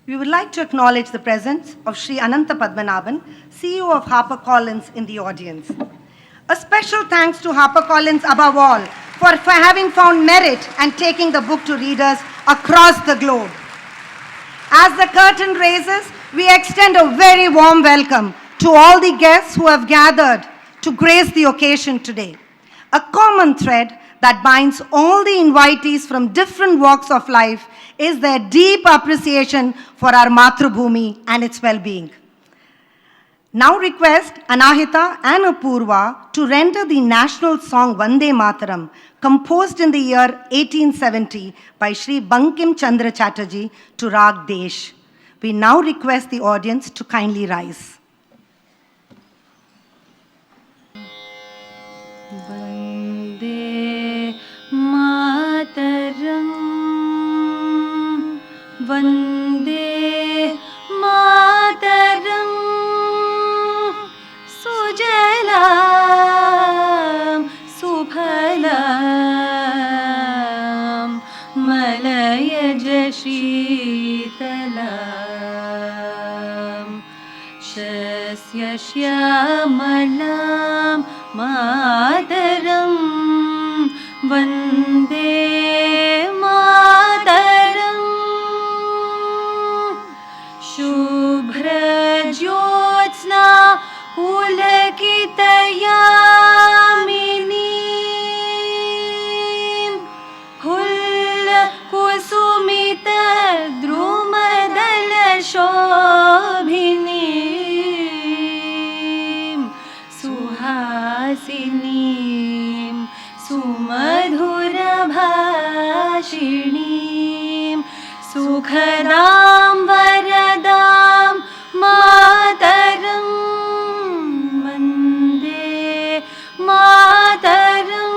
We would like to acknowledge the presence of Sri Anantha Padmanabhan, CEO of HarperCollins, in the audience. A special thanks to HarperCollins above all for having found merit and taking the book to readers across the globe. As the curtain raises, we extend a very warm welcome to all the guests who have gathered to grace the occasion today. A common thread that binds all the invitees from different walks of life is their deep appreciation for our Mathrubhumi and its well-being. Now request Anahita and Apurva to render the national song Vande Mataram, composed in the year 1870 by Sri Bankim Chandra Chatterjee to Rag Desh. We now request the audience to kindly rise. Vande Mataram, Vande Mataram, Sujalam, Subhalam, Malayaj Shitalam, Shasya Shyamalam, Mataram, Vande Mataram, Shubhra Jyotsna Pulakitayamini, Hulla Kusumita Drumadala Shobhini, Suhasinim, Sumadhura Bhashinim, Sukhadam Varadam Mataram, Vande Mataram,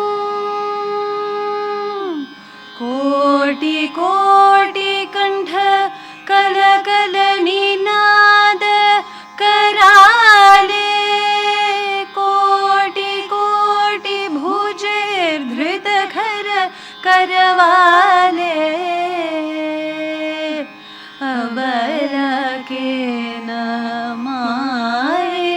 Koti Koti Kantha Kala Kala Ninada Karale, Koti Koti Bhujir Dhrita Khara Karavale, Abala ke namare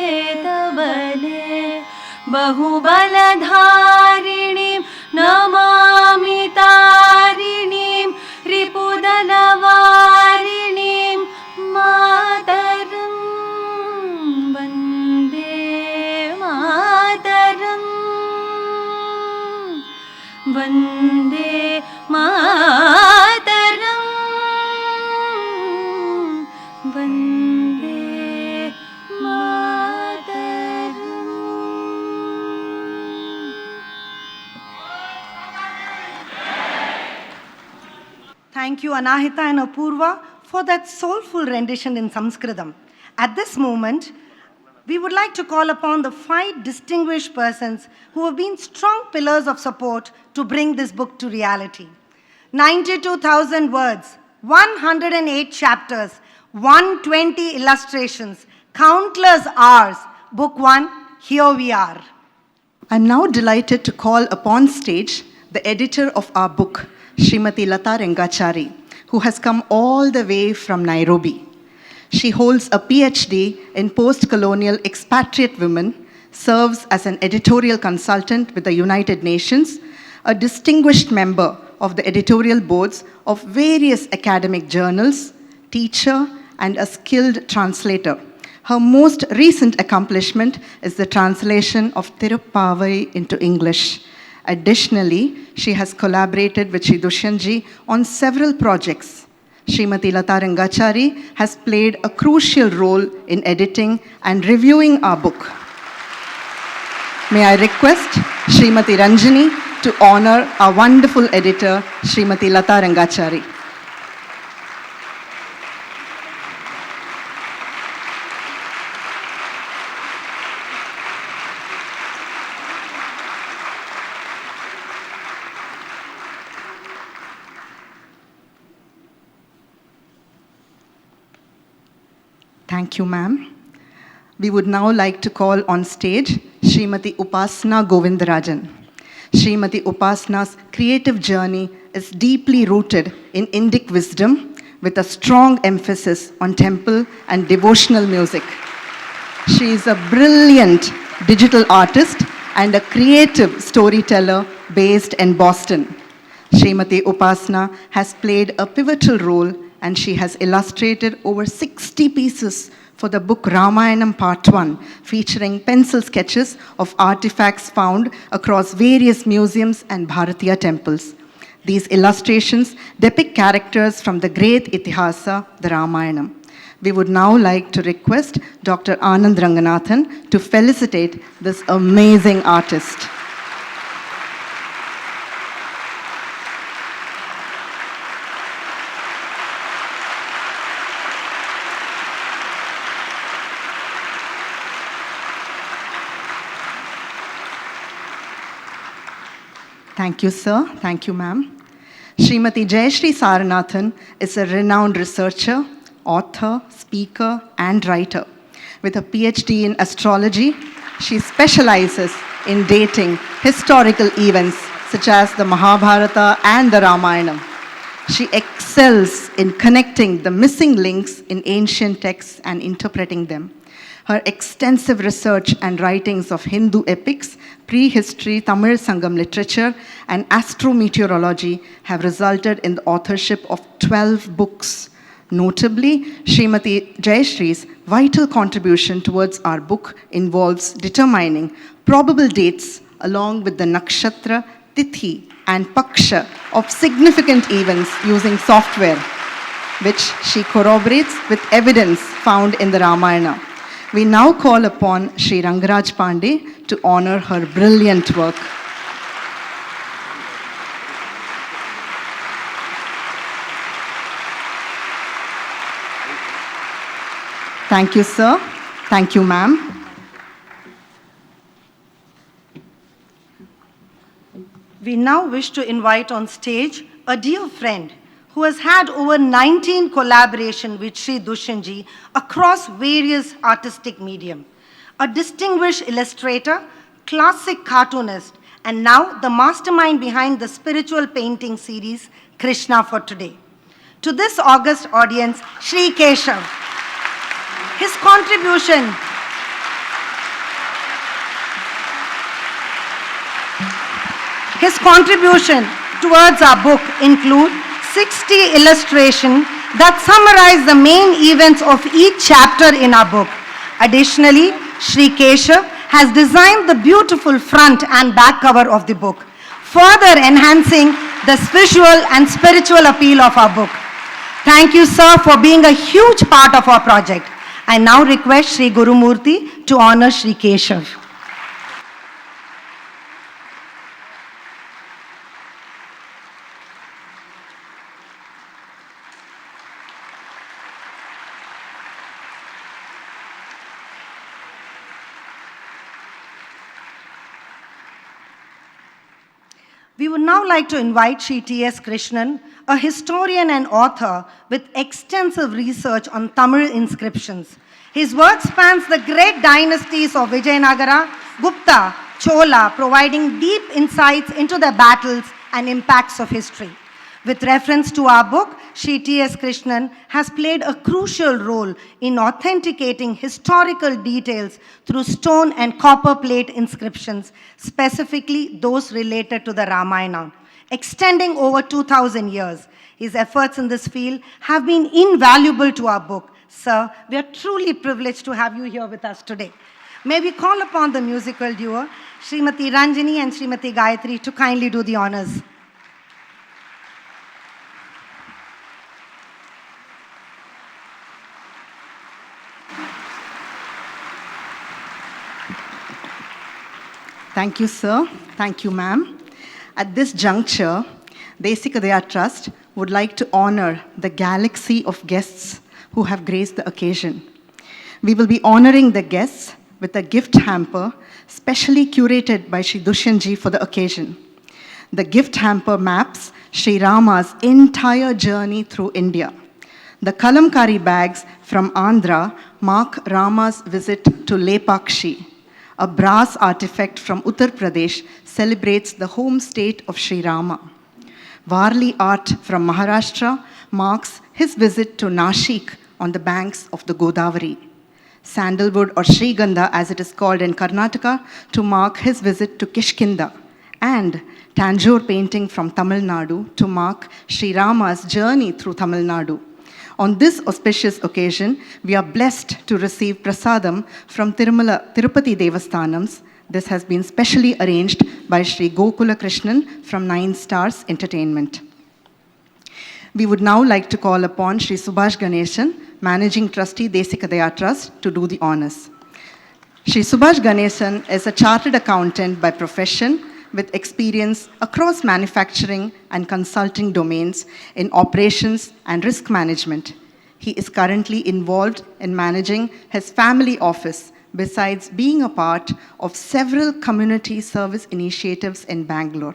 tabale, Bahubaladharinim namami tarinim, Ripudalavarinim Mataram, Vande Mataram, Vande Mataram, Vande Mataram. Thank you, Anahita and Apurva, for that soulful rendition in Sanskritam. At this moment, we would like to call upon the 5 distinguished persons who have been strong pillars of support to bring this book to reality. 92,000 words, 108 chapters, 120 illustrations, countless hours. Book 1, here we are. I'm now delighted to call upon stage the editor of our book, Srimati Lata Rengachari, who has come all the way from Nairobi. She holds a PhD in post-colonial expatriate women, serves as an editorial consultant with the United Nations, a distinguished member of the editorial boards of various academic journals, teacher, and a skilled translator. Her most recent accomplishment is the translation of Tirupavai into English. Additionally, she has collaborated with Sri Dushyanth on several projects. Srimati Lata Rengachari has played a crucial role in editing and reviewing our book. May I request Srimati Ranjini to honor our wonderful editor, Srimati Lata Rengachari. Thank you, ma'am. We would now like to call on stage Srimati Upasana Govindarajan. Srimati Upasana's creative journey is deeply rooted in Indic wisdom, with a strong emphasis on temple and devotional music. She is a brilliant digital artist and a creative storyteller based in Boston. Srimati Upasana has played a pivotal role, and she has illustrated over 60 pieces for the book Rāmāyaṇam Part 1, featuring pencil sketches of artifacts found across various museums and Bharatiya temples. These illustrations depict characters from the great Itihasa, the Rāmāyaṇam. We would now like to request Dr. Anand Ranganathan to felicitate this amazing artist. Thank you, sir. Thank you, ma'am. Srimati Jayashree Saranathan is a renowned researcher, author, speaker, and writer. With a PhD in astrology, she specializes in dating historical events such as the Mahabharata and the Ramayana. She excels in connecting the missing links in ancient texts and interpreting them. Her extensive research and writings of Hindu epics, prehistory, Tamil Sangam literature, and astrometeorology have resulted in the authorship of 12 books. Notably, Srimati Jayashree's vital contribution towards our book involves determining probable dates along with the nakshatra, tithi, and paksha of significant events using software, which she corroborates with evidence found in the Ramayana. We now call upon Sri Rangaraj Pandey to honor her brilliant work. Thank you, sir. Thank you, ma'am. We now wish to invite on stage a dear friend who has had over 19 collaborations with Sri Dushyanth across various artistic medium. A distinguished illustrator, classic cartoonist, and now the mastermind behind the spiritual painting series, Krishna for Today. To this august audience, Sri Keshav. His contribution towards our book include 60 illustrations that summarize the main events of each chapter in our book. Additionally, Sri Keshav has designed the beautiful front and back cover of the book, further enhancing the visual and spiritual appeal of our book. Thank you, sir, for being a huge part of our project. I now request Sri Gurumurthy to honor Sri Keshav. We would now like to invite Sri T.S. Krishnan, a historian and author with extensive research on Tamil inscriptions. His work spans the great dynasties of Vijayanagara, Gupta, Chola, providing deep insights into the battles and impacts of history. With reference to our book, Sri T.S. Krishnan has played a crucial role in authenticating historical details through stone and copper plate inscriptions, specifically those related to the Ramayana, extending over 2,000 years. His efforts in this field have been invaluable to our book. Sir, we are truly privileged to have you here with us today. May we call upon the musical duo, Srimati Ranjini and Srimati Gayatri, to kindly do the honors. Thank you, sir. Thank you, ma'am. At this juncture, Desikadaya Trust would like to honor the galaxy of guests who have graced the occasion. We will be honoring the guests with a gift hamper specially curated by Sri Dushyanth for the occasion. The gift hamper maps Sri Rama's entire journey through India. The Kalamkari bags from Andhra mark Rama's visit to Lepakshi. A brass artifact from Uttar Pradesh celebrates the home state of Sri Rama. Varli art from Maharashtra marks his visit to Nashik on the banks of the Godavari. Sandalwood or Srigandha, as it is called in Karnataka, to mark his visit to Kishkinda. And Tanjore painting from Tamil Nadu to mark Sri Rama's journey through Tamil Nadu. On this auspicious occasion, we are blessed to receive prasadam from Tirupati Devasthanams. This has been specially arranged by Sri Gokula Krishnan from 9 Stars Entertainment. We would now like to call upon Sri Subhash Ganeshan, Managing Trustee, Desikadaya Trust, to do the honors. Sri Subhash Ganeshan is a chartered accountant by profession with experience across manufacturing and consulting domains in operations and risk management. He is currently involved in managing his family office, besides being a part of several community service initiatives in Bangalore.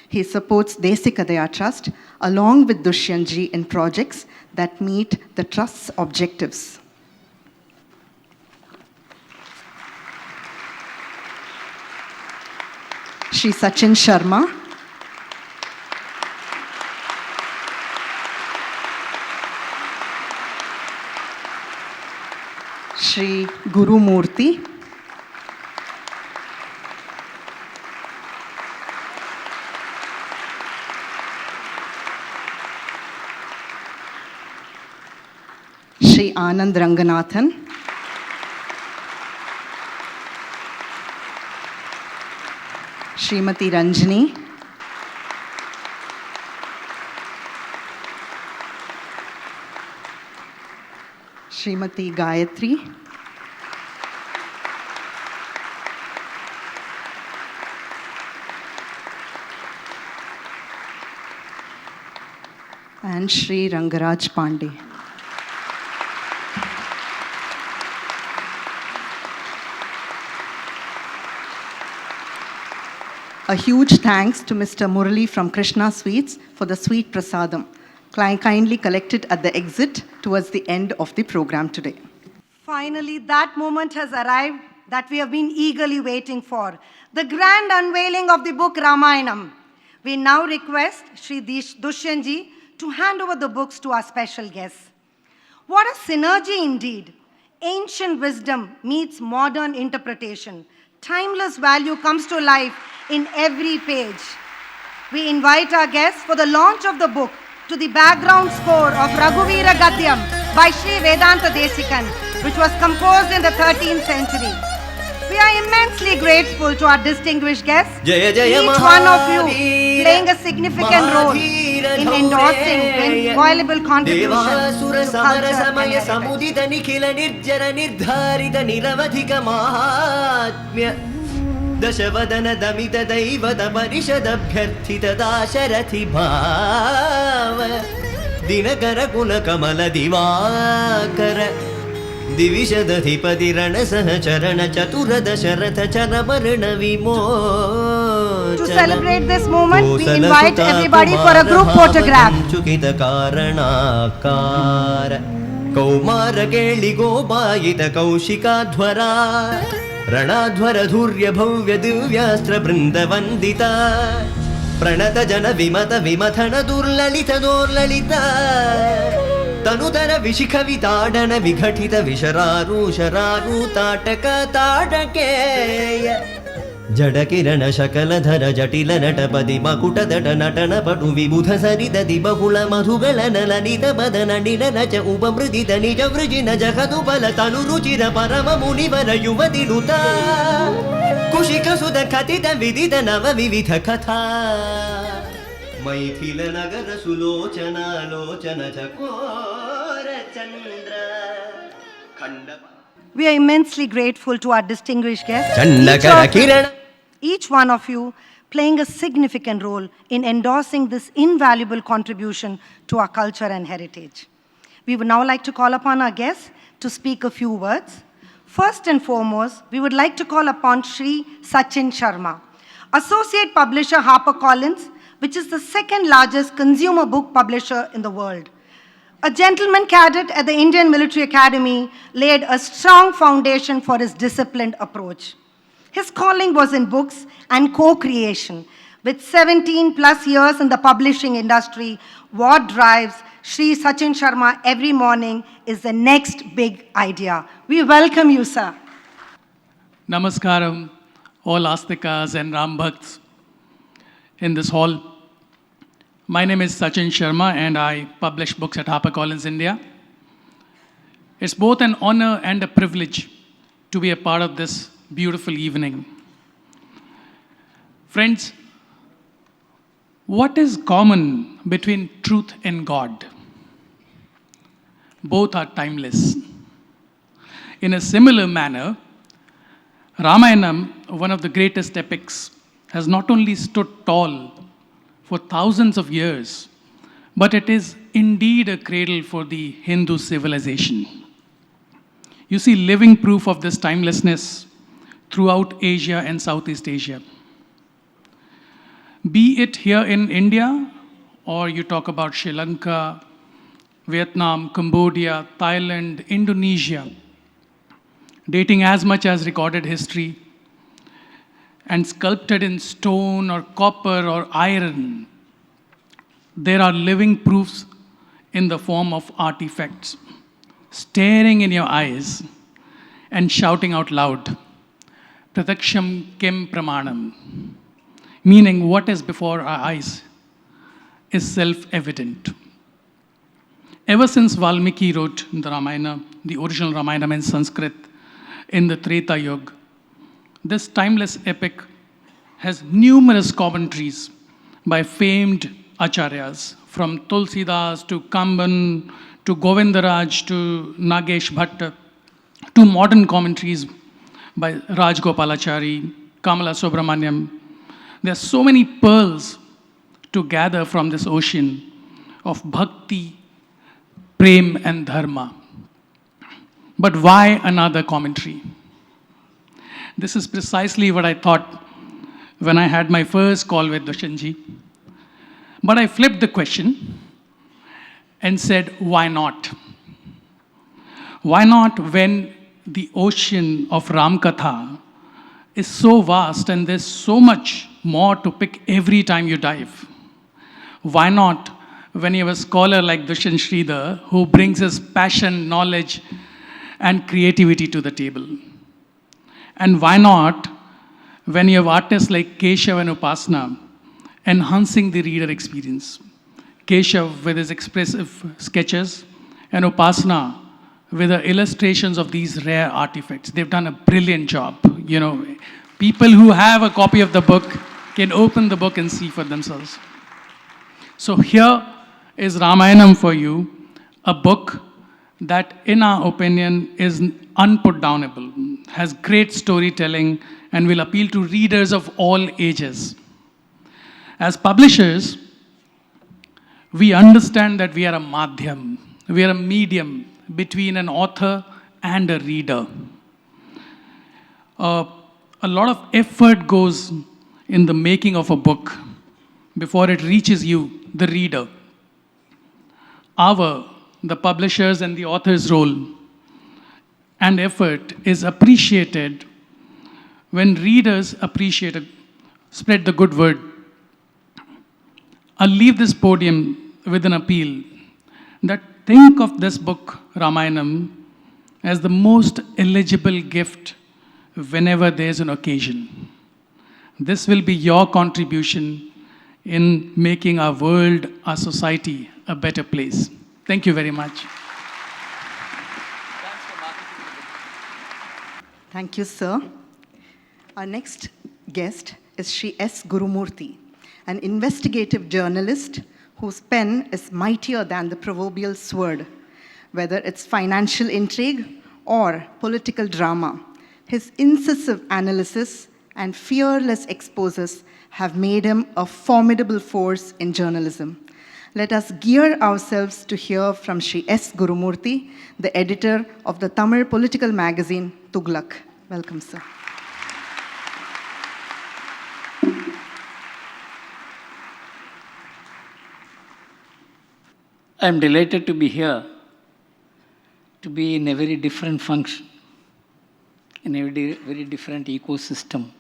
He supports Desikadaya Trust along with Dushyanth ji in projects that meet the Trust's objectives. Shri Sachin Sharma, Shri Gurumurthy, Shri Anand Ranganathan, Srimati Ranjani, Srimati Gayatri, and Shri Rangaraj Pandey. A huge thanks to Mr. Murali from Krishna Sweets for the sweet prasadam, kindly collected at the exit towards the end of the program today. Finally, that moment has arrived that we have been eagerly waiting for, the grand unveiling of the book Rāmāyaṇam. We now request Sri Dushyanth ji to hand over the books to our special guests. What a synergy indeed! Ancient wisdom meets modern interpretation. Timeless value comes to life in every page. We invite our guests for the launch of the book to the background score of Raghuvira Gadyam by Sri Vedanta Desikan, which was composed in the 13th century. We are immensely grateful to our distinguished guests, each one of you playing a significant role in endorsing invaluable contributions to culture. दशवदन दमित दैवत परिषदभ्यर्थित दाशरथि भाव दिनकर कुल कमल दिवाकर दिविशदधिपति रण सहचरण चतुर दशरथ चरवर्ण विमोचन. To celebrate this moment, we invite everybody for a group photograph. चुकित कारणाकार कौमार केळि गोपायित कौशिकाध्वरा ರಣಧ್ವರ ಧೂರ್ಯ ಭವ್ಯ ದಿವ್ಯಾಸ್ತ್ರ ಬೃಂದ ವಂದಿತ ಪ್ರಣತ ಜನ ವಿಮತ ವಿಮಥನ ದುರ್ಲಲಿತ ದೋರ್ಲಲಿತ ತನುತರ ವಿಶಿಖವಿತಾಡನ ವಿಘಟಿತ ವಿಶರಾರು ತಾಟಕ ತಾಟಕೇಯ ಜಡ ಕಿರಣ ಶಕಲಧರ ಜಟಿಲ ನಟಪದಿ ಮಕುಟದಟ ನಟನ ಪಟು ವಿಬುಧ ಸರಿದದಿ ಬಹುಳ ಮಧುಗಳ ನಲನಿತ ಪದ ನಡಿನ ನಚ ಉಪಮೃದಿತ ನಿಜ ವೃಜಿನ ಜಗದು ಬಲ ತನು ರುಚಿರ ಪರಮ ಮುನಿವರ ಯುವತಿರುತ ಕುಶಿಕ ಸುಧ ಕಥಿತ ವಿದಿತ ನವ ವಿವಿಧ ಕಥಾ ಮೈಥಿಲ ನಗರ ಸುಲೋಚನ ಲೋಚನ ಚಕೋರ ಚಂದ್ರ ಖಂಡ. We are immensely grateful to our distinguished guests, each one of you playing a significant role in endorsing this invaluable contribution to our culture and heritage. We would now like to call upon our guests to speak a few words. First and foremost, we would like to call upon Shri Sachin Sharma, Associate Publisher, HarperCollins, which is the second largest consumer book publisher in the world. A gentleman cadet at the Indian Military Academy laid a strong foundation for his disciplined approach. His calling was in books and co-creation. With 17 plus years in the publishing industry, what drives Shri Sachin Sharma every morning is the next big idea. We welcome you, sir. Namaskaram, all Astikas and Ram-Bhakts in this hall. My name is Sachin Sharma and I publish books at HarperCollins India. It's both an honor and a privilege to be a part of this beautiful evening. Friends, what is common between truth and God? Both are timeless. In a similar manner, Ramayanam, one of the greatest epics, has not only stood tall for thousands of years, but it is indeed a cradle for the Hindu civilization. You see living proof of this timelessness throughout Asia and Southeast Asia. Be it here in India, or you talk about Sri Lanka, Vietnam, Cambodia, Thailand, Indonesia, dating as much as recorded history, and sculpted in stone or copper or iron, there are living proofs in the form of artifacts, staring in your eyes and shouting out loud, Prataksham Kim Pramanam, meaning what is before our eyes is self-evident. Ever since Valmiki wrote the Ramayana, the original Ramayana in Sanskrit, in the Treta Yuga, this timeless epic has numerous commentaries by famed acharyas, from Tulsidas to Kamban to Govindaraj to Nagesh Bhatta, to modern commentaries by Rajgopalachari, Kamala Subramaniam. There are so many pearls to gather from this ocean of bhakti, prem and dharma. But why another commentary? This is precisely what I thought when I had my first call with Dushyanth. But I flipped the question and said, why not? Why not when the ocean of Ramkatha is so vast and there's so much more to pick every time you dive? Why not when you have a scholar like Dushyanth Sridhar who brings his passion, knowledge, and creativity to the table? And why not when you have artists like Keshav and Upasana enhancing the reader experience? Keshav with his expressive sketches and Upasana with the illustrations of these rare artifacts. They've done a brilliant job. You know, people who have a copy of the book can open the book and see for themselves. So here is Ramayanam for you, a book that, in our opinion, is unputdownable, has great storytelling, and will appeal to readers of all ages. As publishers, we understand that we are a madhyam, we are a medium between an author and a reader. A lot of effort goes in the making of a book before it reaches you, the reader. The publishers and the author's role and effort is appreciated when readers spread the good word. I'll leave this podium with an appeal that think of this book, Ramayanam, as the most eligible gift whenever there's an occasion. This will be your contribution in making our world, our society, a better place. Thank you very much. Thank you, sir. Our next guest is Shri S. Gurumurthy, an investigative journalist whose pen is mightier than the proverbial sword. Whether it's financial intrigue or political drama, his incisive analysis and fearless exposés have made him a formidable force in journalism. Let us gear ourselves to hear from Shri S. Gurumurthy, the editor of the Tamil political magazine Tughlaq. Welcome, sir. I am delighted to be here, to be in a very different function, in a very different ecosystem,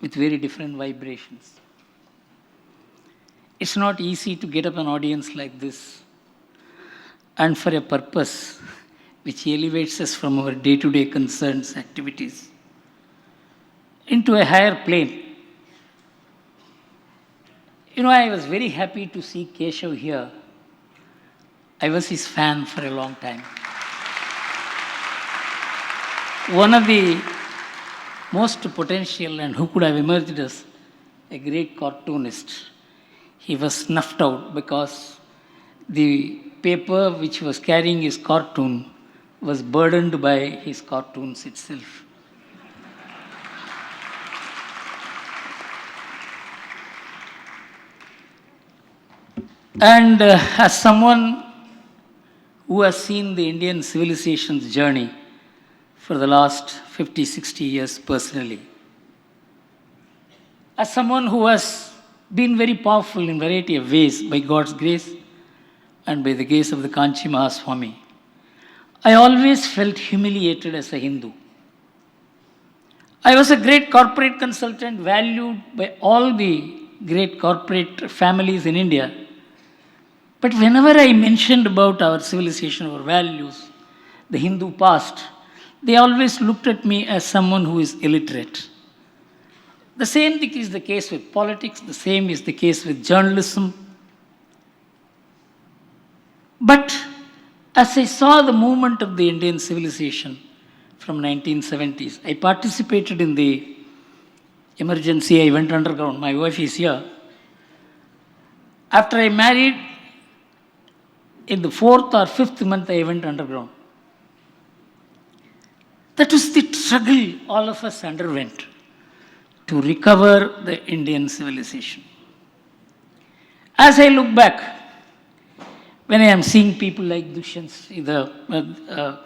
with very different vibrations. It's not easy to get up an audience like this and for a purpose which elevates us from our day-to-day concerns, activities, into a higher plane. You know, I was very happy to see Keshav here. I was his fan for a long time. One of the most potential and who could have emerged as a great cartoonist. He was snuffed out because the paper which was carrying his cartoon was burdened by his cartoons itself. And as someone who has seen the Indian civilization's journey for the last 50, 60 years personally, as someone who has been very powerful in variety of ways by God's grace and by the grace of the Kanchi Mahaswami, I always felt humiliated as a Hindu. I was a great corporate consultant, valued by all the great corporate families in India. But whenever I mentioned about our civilization, our values, the Hindu past, they always looked at me as someone who is illiterate. The same thing is the case with politics, the same is the case with journalism. But as I saw the movement of the Indian civilization from 1970s, I participated in the emergency, I went underground. My wife is here. After I married, in the 4th or 5th month, I went underground. That was the struggle all of us underwent to recover the Indian civilization. As I look back, when I am seeing people like Dushyanth Sridhar,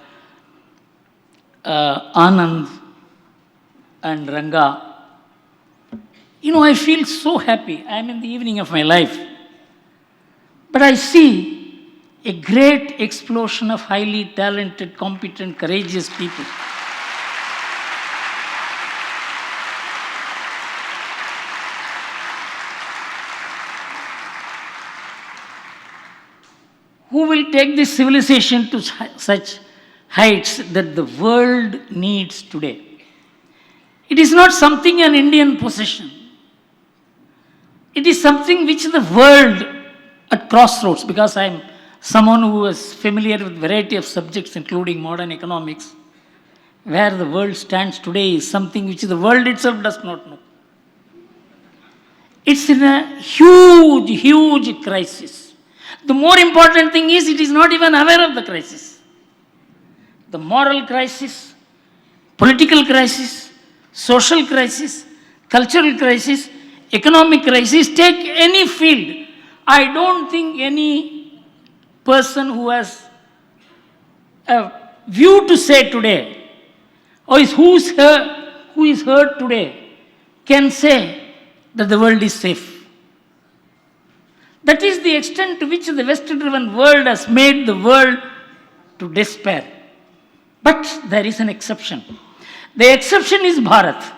Anand and Raga, you know, I feel so happy. I am in the evening of my life. But I see a great explosion of highly talented, competent, courageous people. Who will take this civilization to such heights that the world needs today. It is not something an Indian possession. It is something which the world at crossroads, because I am someone who is familiar with variety of subjects including modern economics, where the world stands today is something which the world itself does not know. It's in a huge, huge crisis. The more important thing is it is not even aware of the crisis. The moral crisis, political crisis, social crisis, cultural crisis, economic crisis, take any field. I don't think any person who has a view to say today, or who is heard today, can say that the world is safe. That is the extent to which the West-driven world has made the world to despair. But there is an exception. The exception is Bharat.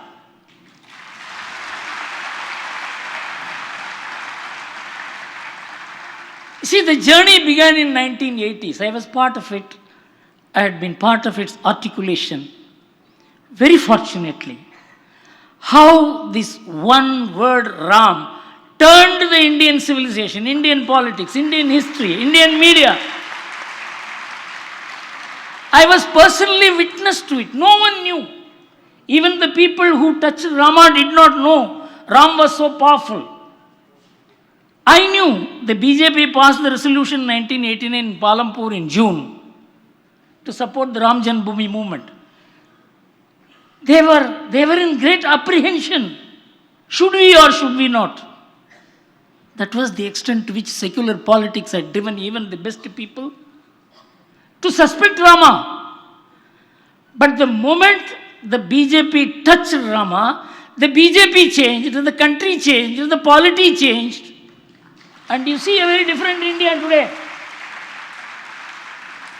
See, the journey began in 1980s. I was part of it. I had been part of its articulation. Very fortunately, how this one word Ram turned the Indian civilization, Indian politics, Indian history, Indian media. I was personally witness to it. No one knew. Even the people who touched Rama did not know Ram was so powerful. I knew the BJP passed the resolution in 1989 in Palampur in June to support the Ram Janmabhoomi movement. They were in great apprehension. Should we or should we not? That was the extent to which secular politics had driven even the best people to suspect Rama. But the moment the BJP touched Rama, the BJP changed, the country changed, the polity changed. And you see a very different India today.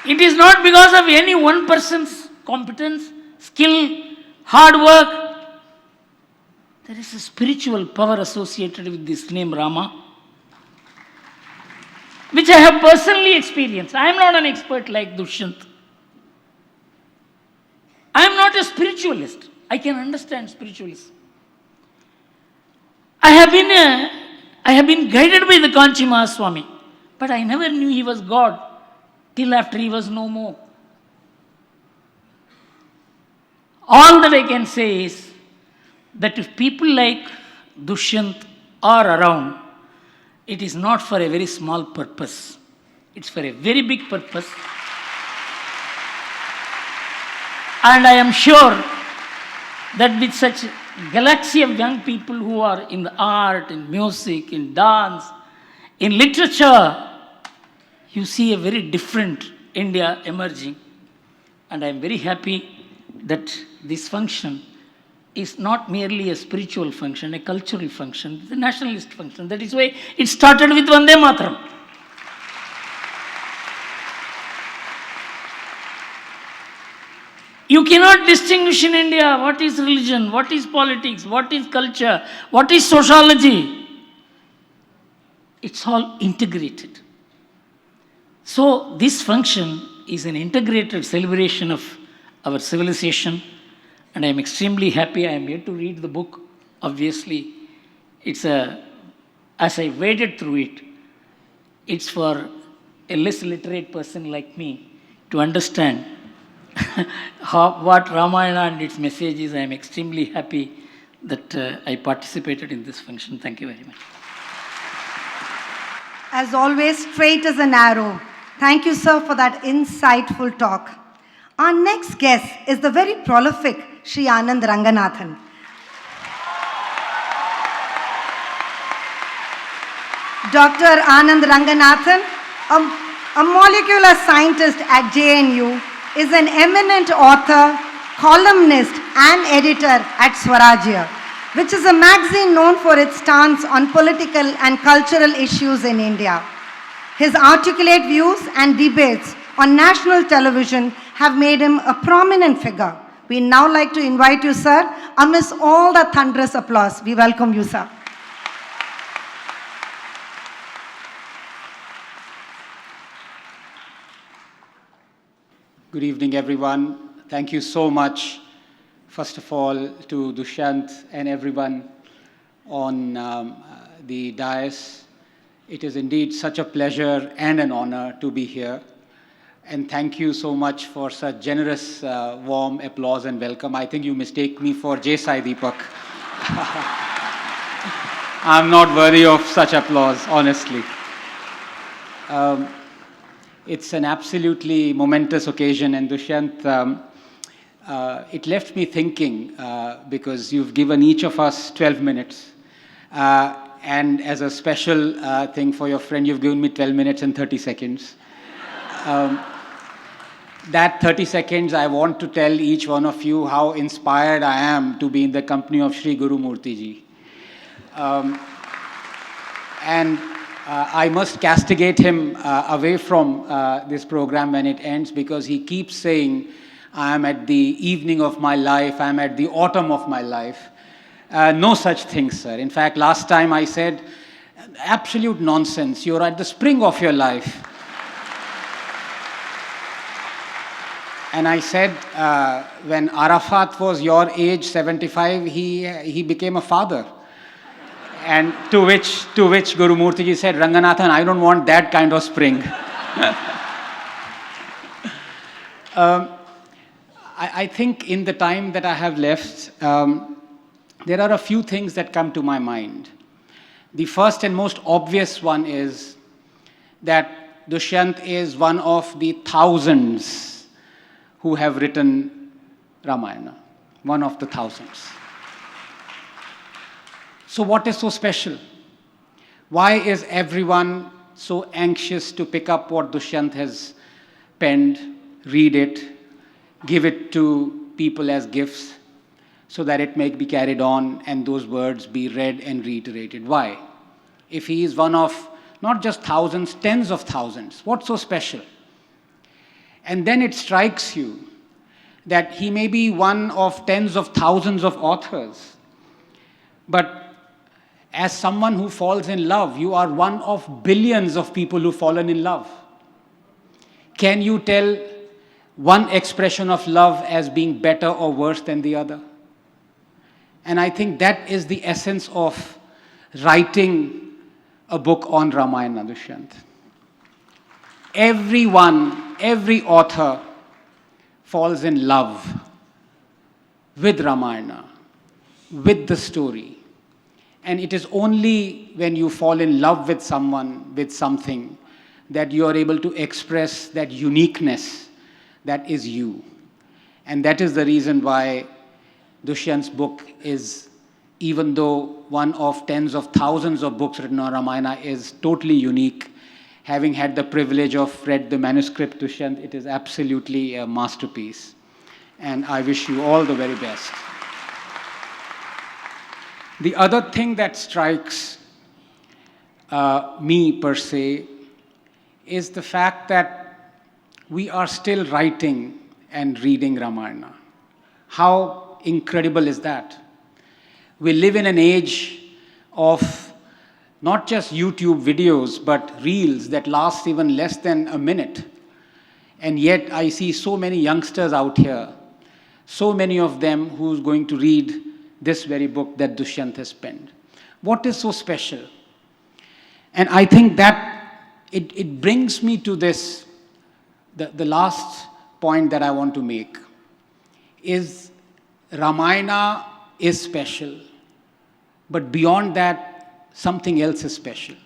It is not because of any one person's competence, skill, hard work. There is a spiritual power associated with this name Rama. which I have personally experienced. I am not an expert like Dushyanth. I am not a spiritualist. I can understand spiritualism. I have been guided by the Kanchi Mahaswami, but I never knew he was God till after he was no more. All that I can say is that if people like Dushyanth are around, it is not for a very small purpose. It's for a very big purpose. And I am sure that with such galaxy of young people who are in the art, in music, in dance, in literature, you see a very different India emerging. And I am very happy that this function is not merely a spiritual function, a cultural function, it's a nationalist function. That is why it started with Vande Mataram. You cannot distinguish in India what is religion, what is politics, what is culture, what is sociology. It's all integrated. So this function is an integrated celebration of our civilization, and I am extremely happy. I am here to read the book. Obviously, as I waded through it, it's for a less literate person like me to understand what Ramayana and its message is. I am extremely happy that I participated in this function. Thank you very much. As always, straight as an arrow. Thank you, sir, for that insightful talk. Our next guest is the very prolific Sri Anand Ranganathan. Dr. Anand Ranganathan, a molecular scientist at JNU, is an eminent author, columnist, and editor at Swarajya, which is a magazine known for its stance on political and cultural issues in India. His articulate views and debates on national television have made him a prominent figure. We now like to invite you, sir, amidst all the thunderous applause. We welcome you, sir. Good evening, everyone. Thank you so much, first of all, to Dushyanth and everyone on the dais. It is indeed such a pleasure and an honor to be here. And thank you so much for such generous, warm applause and welcome. I think you mistake me for J. Sai Deepak. I'm not worthy of such applause, honestly. It's an absolutely momentous occasion, and Dushyanth, it left me thinking because you've given each of us 12 minutes. And as a special thing for your friend, you've given me 12 minutes and 30 seconds. That 30 seconds, I want to tell each one of you how inspired I am to be in the company of Sri Gurumurthy ji. And I must castigate him away from this program when it ends, because he keeps saying, I am at the evening of my life, I am at the autumn of my life. No such thing, sir. In fact, last time I said, absolute nonsense. You're at the spring of your life. And I said, when Arafat was your age, 75, he became a father. And to which Gurumurthy ji said, Ranganathan, I don't want that kind of spring. I think in the time that I have left, there are a few things that come to my mind. The first and most obvious one is that Dushyanth is one of the thousands who have written Ramayana, one of the thousands. So what is so special? Why is everyone so anxious to pick up what Dushyanth has penned, read it, give it to people as gifts, so that it may be carried on and those words be read and reiterated? Why? If he is one of not just thousands, tens of thousands, what's so special? And then it strikes you that he may be one of tens of thousands of authors, but As someone who falls in love, you are one of billions of people who've fallen in love. Can you tell one expression of love as being better or worse than the other? And I think that is the essence of writing a book on Ramayana, Dushyanth. Everyone, every author falls in love with Ramayana, with the story. And it is only when you fall in love with someone, with something, that you are able to express that uniqueness that is you. And that is the reason why Dushyanth's book is, even though one of tens of thousands of books written on Ramayana, is totally unique. Having had the privilege of read the manuscript, Dushyanth, it is absolutely a masterpiece. And I wish you all the very best. The other thing that strikes me per se is the fact that we are still writing and reading Ramayana. How incredible is that? We live in an age of not just YouTube videos, but reels that last even less than a minute. And yet I see so many youngsters out here, so many of them who's going to read this very book that Dushyanth has penned. What is so special? And I think that it brings me to this, the last point that I want to make is Ramayana is special, but beyond that, something else is special.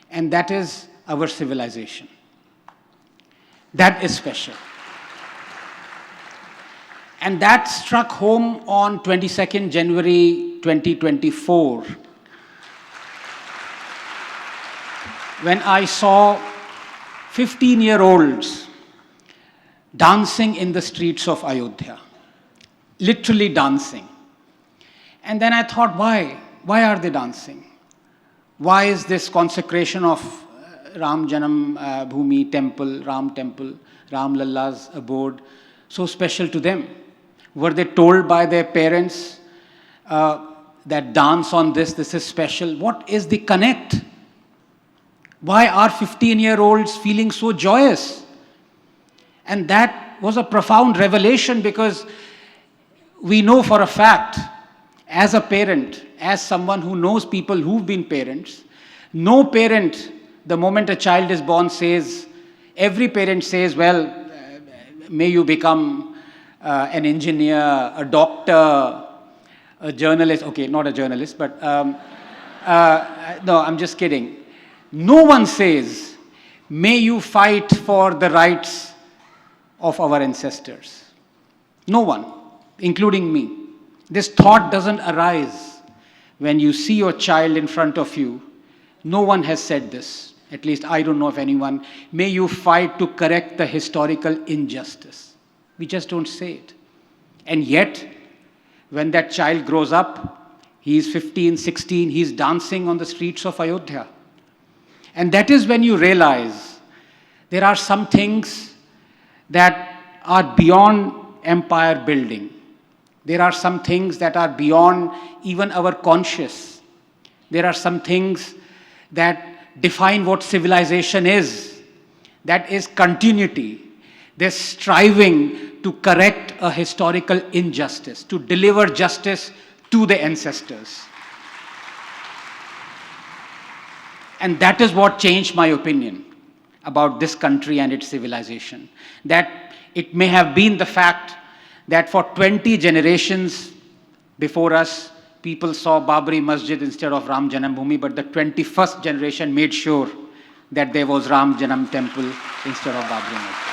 And that is our civilization. That is special. And that struck home on 22nd January 2024, when I saw 15-year-olds dancing in the streets of Ayodhya, literally dancing. And then I thought, why? Why are they dancing? Why is this consecration of Ram Janam Bhoomi temple, Ram Lalla's abode, so special to them? Were they told by their parents that dance on this is special? What is the connect? Why are 15-year-olds feeling so joyous? And that was a profound revelation, because we know for a fact, as a parent, as someone who knows people who've been parents, no parent, the moment a child is born, says, every parent says, well, may you become an engineer, a doctor, a journalist. Okay, not a journalist, but no, I'm just kidding. No one says, may you fight for the rights of our ancestors. No one, including me. This thought doesn't arise when you see your child in front of you. No one has said this. At least I don't know of anyone. May you fight to correct the historical injustice. We just don't say it. And yet, when that child grows up, he's 15, 16, he's dancing on the streets of Ayodhya. And that is when you realize there are some things that are beyond empire building. There are some things that are beyond even our conscious. There are some things that define what civilization is. That is continuity. This striving to correct a historical injustice, to deliver justice to the ancestors. And that is what changed my opinion about this country and its civilization. That it may have been the fact that for 20 generations before us, people saw Babri Masjid instead of Ram Janam Bhoomi, but the 21st generation made sure that there was Ram Janam Temple instead of Babri Masjid.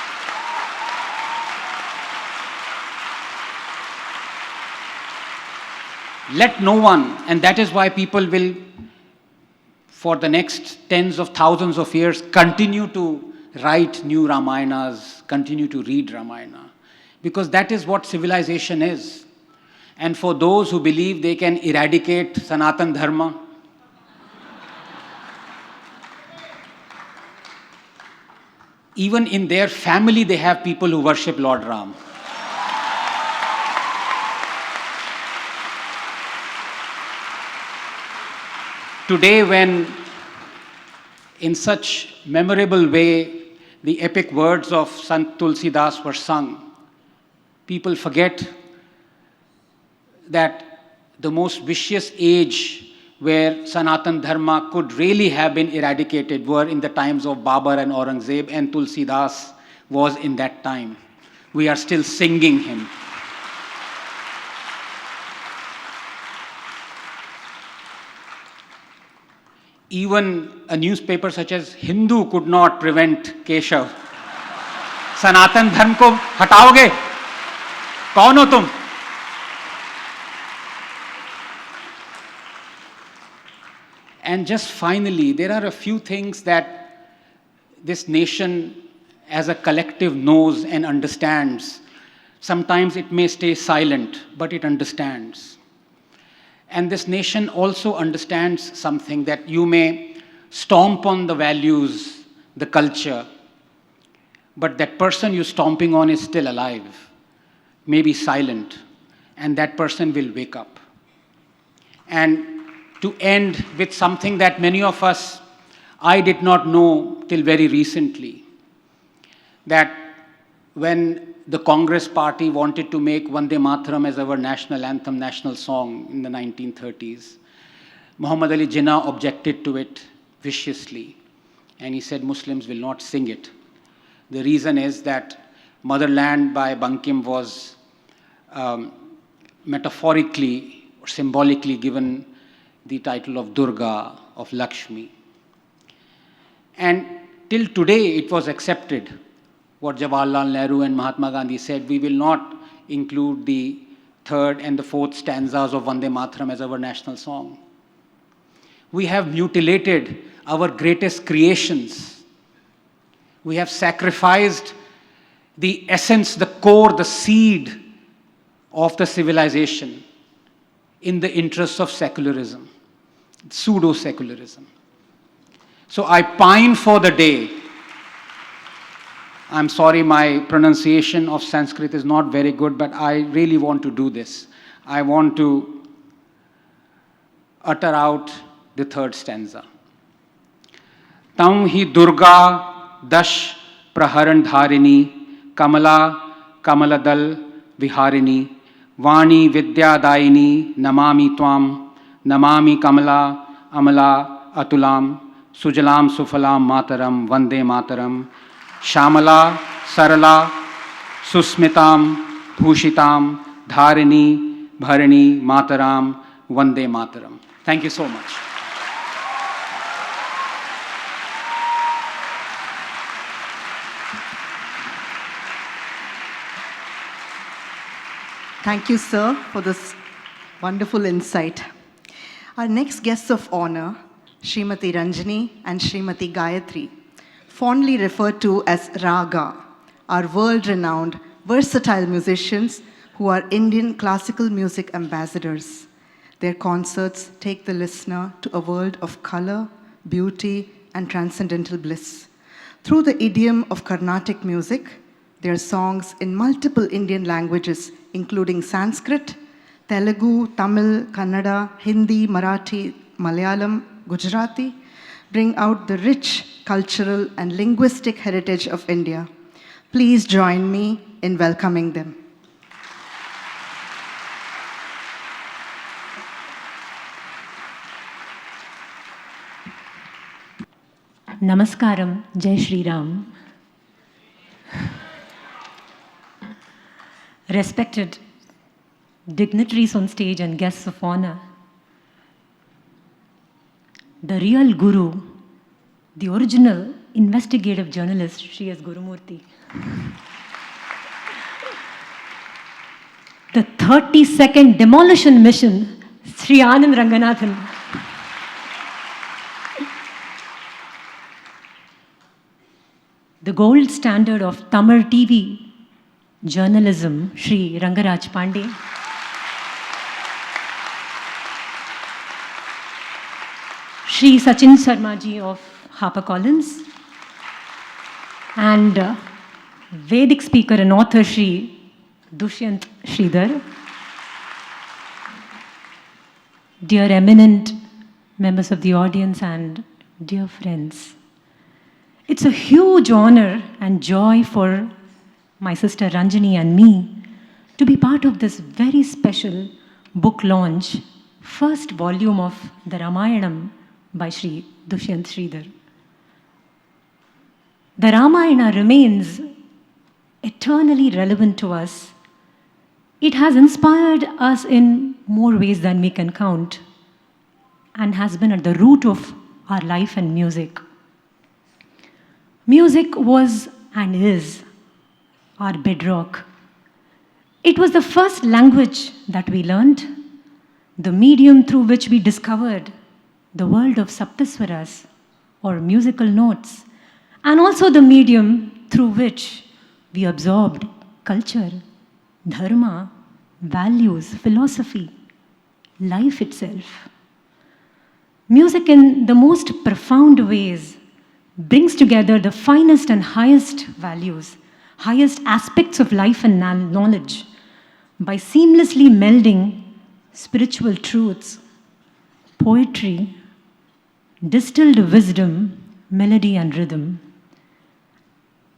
Let no one, and that is why people will, for the next tens of thousands of years, continue to write new Ramayanas, continue to read Ramayana. Because that is what civilization is. And for those who believe they can eradicate Sanatan Dharma, even in their family they have people who worship Lord Ram. today when in such memorable way the epic words of Sant Tulsidas were sung, people forget that the most vicious age where Sanatan Dharma could really have been eradicated were in the times of Babur and Aurangzeb, and Tulsidas was in that time. We are still singing him. Even a newspaper such as Hindu could not prevent Keshav. Sanatan Dharma ko hataoge? Kaun ho tum? And just finally, there are a few things that this nation as a collective knows and understands. Sometimes it may stay silent, but it understands. And this nation also understands something, that you may stomp on the values, the culture, but that person you're stomping on is still alive, maybe silent, and that person will wake up. And to end with something that many of us, I did not know till very recently, that when the Congress party wanted to make Vande Mataram as our national anthem, national song in the 1930s, Muhammad Ali Jinnah objected to it viciously. And he said Muslims will not sing it. The reason is that Motherland by Bankim was metaphorically or symbolically given the title of Durga, of Lakshmi. And till today it was accepted. What Jawaharlal Nehru and Mahatma Gandhi said, we will not include the third and the fourth stanzas of Vande Mataram as our national song. We have mutilated our greatest creations. We have sacrificed the essence, the core, the seed of the civilization in the interests of secularism, pseudo-secularism. So I pine for the day. I'm sorry, my pronunciation of Sanskrit is not very good, but I really want to do this. I want to utter out the third stanza. Tam hi Durga dash praharan dharini, Kamala kamaladal viharini, Vani vidyadaini namami tvam, namami kamala amala atulam, sujalam sufalam mataram, vande mataram, Shamala, Sarala, Susmitam, Bhushitam, Dharini, Bharani, Mataram, Vande Mataram. Thank you so much. Thank you, sir, for this wonderful insight. Our next guests of honor, Srimati Ranjani and Srimati Gayatri, fondly referred to as Raga, are world-renowned, versatile musicians who are Indian classical music ambassadors. Their concerts take the listener to a world of color, beauty, and transcendental bliss. Through the idiom of Carnatic music, their songs in multiple Indian languages, including Sanskrit, Telugu, Tamil, Kannada, Hindi, Marathi, Malayalam, Gujarati, bring out the rich cultural and linguistic heritage of India. Please join me in welcoming them. Namaskaram, Jai Shri Ram. Respected dignitaries on stage and guests of honor, the real guru, the original investigative journalist, Shri S. Gurumurthy. The 30-second demolition mission, Sri Anand Ranganathan. The gold standard of Tamil TV journalism, Sri Rangaraj Pandey. Sri Sachin Sharma ji of HarperCollins, and Vedic speaker and author Sri Dushyanth Sridhar. Dear eminent members of the audience, and dear friends. It's a huge honor and joy for my sister Ranjani and me to be part of this very special book launch, first volume of the Ramayanam by Sri Dushyanth Sridhar. The Ramayana remains eternally relevant to us. It has inspired us in more ways than we can count and has been at the root of our life and music. Music was and is our bedrock. It was the first language that we learned, the medium through which we discovered the world of Saptaswaras or musical notes, and also the medium through which we absorbed culture, dharma, values, philosophy, life itself. Music in the most profound ways brings together the finest and highest values, highest aspects of life and knowledge by seamlessly melding spiritual truths, poetry, distilled wisdom, melody and rhythm.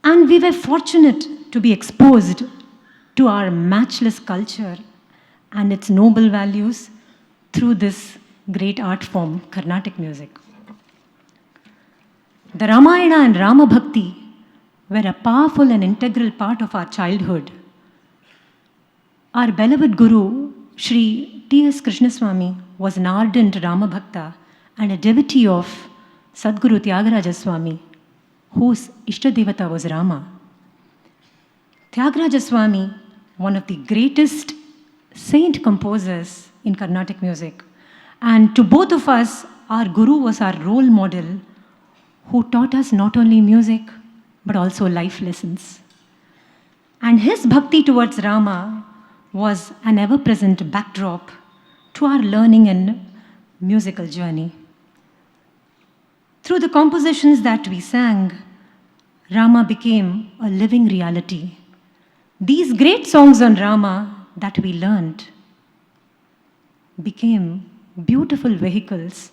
And we were fortunate to be exposed to our matchless culture and its noble values through this great art form, Carnatic music. The Ramayana and Rama-Bhakti were a powerful and integral part of our childhood. Our beloved Guru, Sri T.S. Krishnaswamy, was an ardent Rama-Bhakta and a devotee of Sadguru Tyagaraja Swami, whose Ishtadevata was Rama. Tyagaraja Swami, one of the greatest saint composers in Carnatic music, and to both of us, our Guru was our role model who taught us not only music, but also life lessons. And his bhakti towards Rama was an ever-present backdrop to our learning and musical journey. Through the compositions that we sang, Rama became a living reality. These great songs on Rama that we learned became beautiful vehicles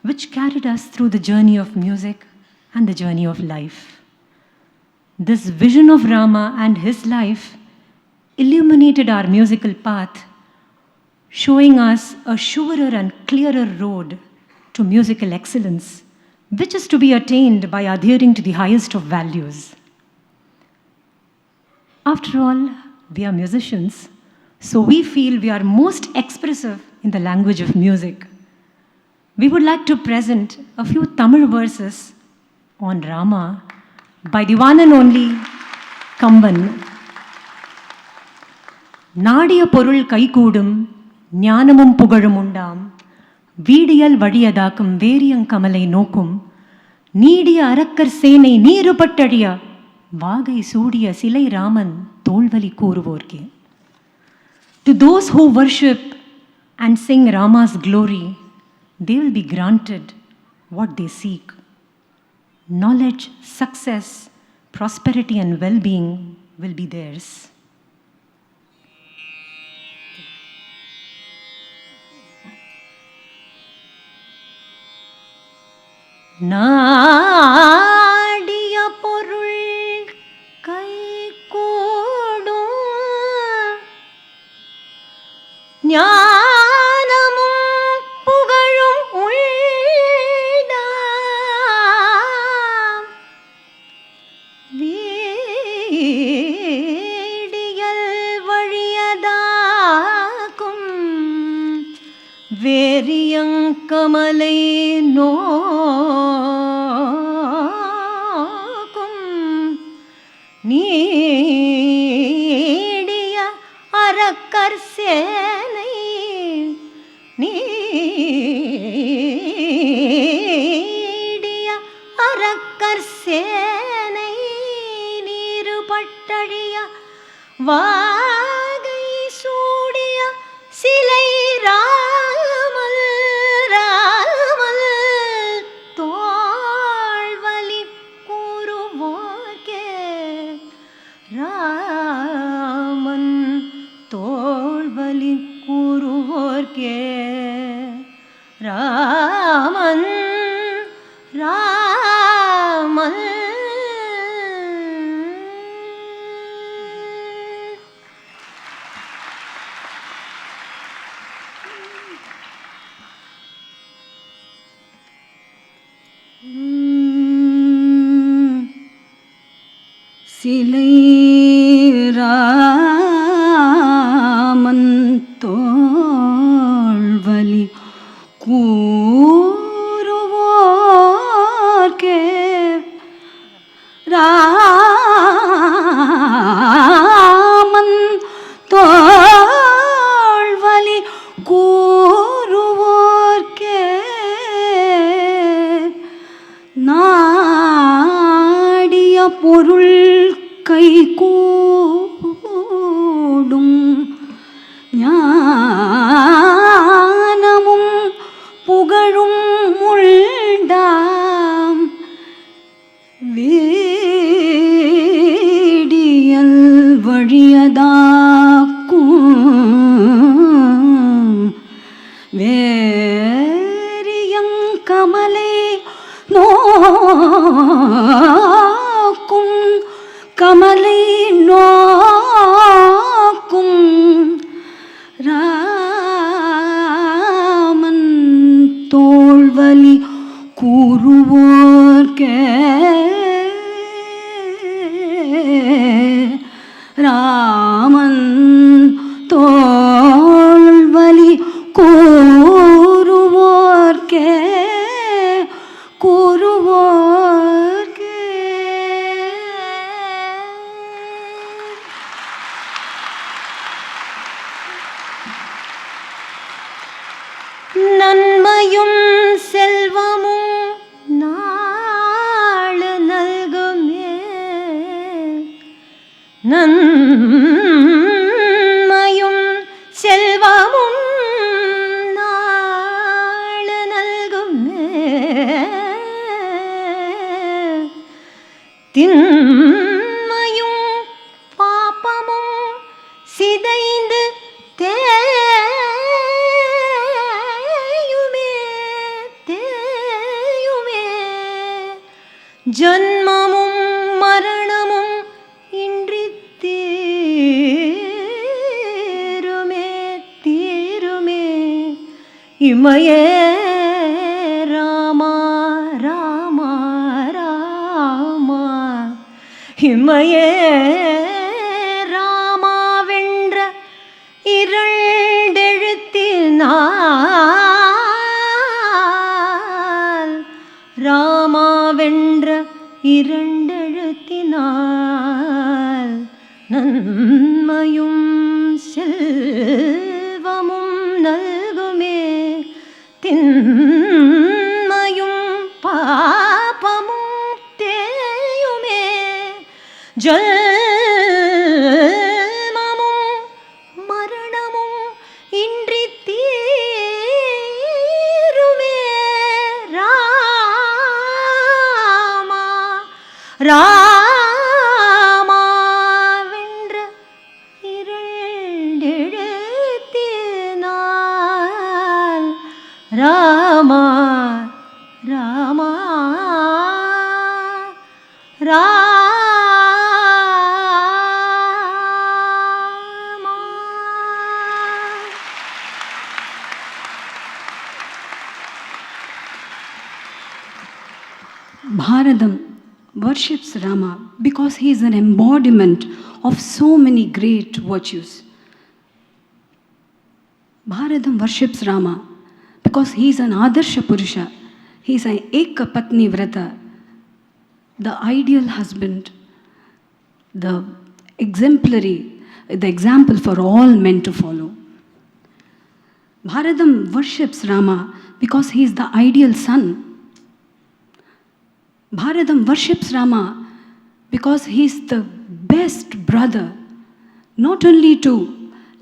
which carried us through the journey of music and the journey of life. This vision of Rama and his life illuminated our musical path, showing us a surer and clearer road to musical excellence, which is to be attained by adhering to the highest of values. After all, we are musicians, so we feel we are most expressive in the language of music. We would like to present a few Tamil verses on Rama by the one and only Kamban. Nadiya porul kaikoodum, ஞானமும் புகழும் உண்டாம், வீடியல் வழியதாக்கும் வேரியங் கமலை நோக்கும், நீடிய அரக்கர் சேனை நீருபட்டழிய, வாகை சூடிய சிலை Raman தோள்வலி கூறுவோர்க்கே. To those who worship and sing Rama's glory, they will be granted what they seek. Knowledge, success, prosperity and well-being will be theirs. நாடிய பொருள் கைகூடும், ஞானமும் புகழும் உண்டாம், வீடியல் வழியதாக்கும் வேரியங்கமலை நோக்கும், நீடிய அரக்கர் சேனை, நீடிய அரக்கர் சேனை நீருபட்டழிய, வாகை சூடிய சிலை ராமல் ராமல் தோள்வலி கூறுவோர்க்கே, ராமன் தோள்வலி கூறுவோர்க்கே, ராமன் சிலை ராமன் தோள்வலி கூறுவோர்க்கே ராமன் தோள்வலி கூறுவோர்க்கே நாடிய பொருள் கை கூடும் ஞானமும் புகழும் உள்தாம் வேடியல் வழியதாக்கும் வேரியங்கமலை நோக்கும் கமலை நோக்கும் ராமன் தோள்வலி கூறுவோர்க்கே ராமன் தோள்வலி கூறுவோர்க்கே கூறுவோர்க்கே. நன்மையும் செல்வமும் நாள் நல்குமே நன்மையும் செல்வமும் நாள் நல்குமே தின்மையும் பாப்பமும் சிதைந்து தேயுமே தேயுமே ஜன்மமும் மரணமும் இன்றி தீருமே தீருமே இமையே ராமா ராமா ராமா இமையே ராமா வென்ற இரண்டெழுத்தினால் ராமா வென்ற இரண்டெழுத்தினால் நன்மையும் செல்வமும் நல்குமே தின்மையும் பாபமும் தேயுமே ஜன்மமும் மரணமும் இன்றி தீருமே ராமா ராமா வென்ற இரண்டெழுத்தினால் Rama Rama Rama. Bharatam worships Rama because he is an embodiment of so many great virtues. Bharatam worships Rama because he is an Adarsha Purusha. He is an Eka Patni Vrata, the ideal husband, the exemplary, the example for all men to follow. Bharatam worships Rama because he is the ideal son. Bharatam worships Rama because he is the best brother, not only to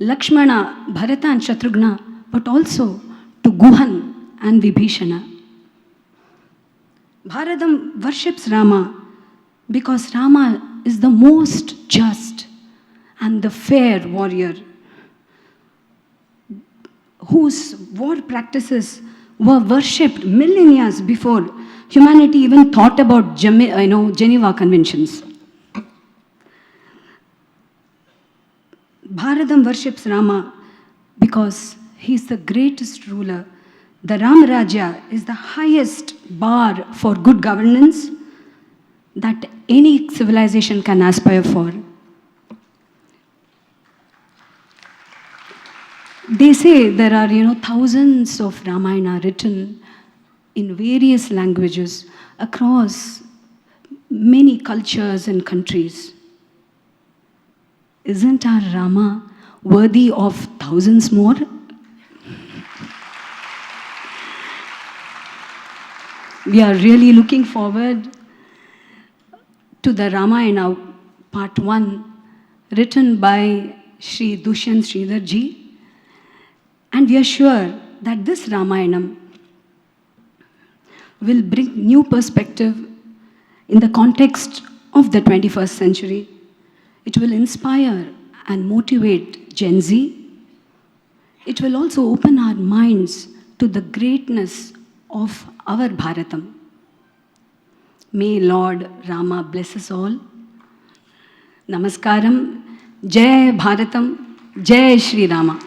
Lakshmana, Bharata and Shatrughna, but also to Guhan and Vibhishana. Bharatam worships Rama because Rama is the most just and the fair warrior whose war practices were worshipped millennia before humanity even thought about Geneva Conventions. Bharatam worships Rama because he is the greatest ruler. The Ram Rajya is the highest bar for good governance, that any civilization can aspire for. They say there are, thousands of Ramayana written in various languages across many cultures and countries. Isn't our Rama worthy of thousands more? We are really looking forward to the Ramayana Part 1, written by Sri Dushyanth Sridhar ji. And we are sure that this Ramayanam will bring new perspective in the context of the 21st century. It will inspire and motivate Gen Z. It will also open our minds to the greatness of our Bharatam. May Lord Rama bless us all. Namaskaram. Jai Bharatam. Jai Shri Rama.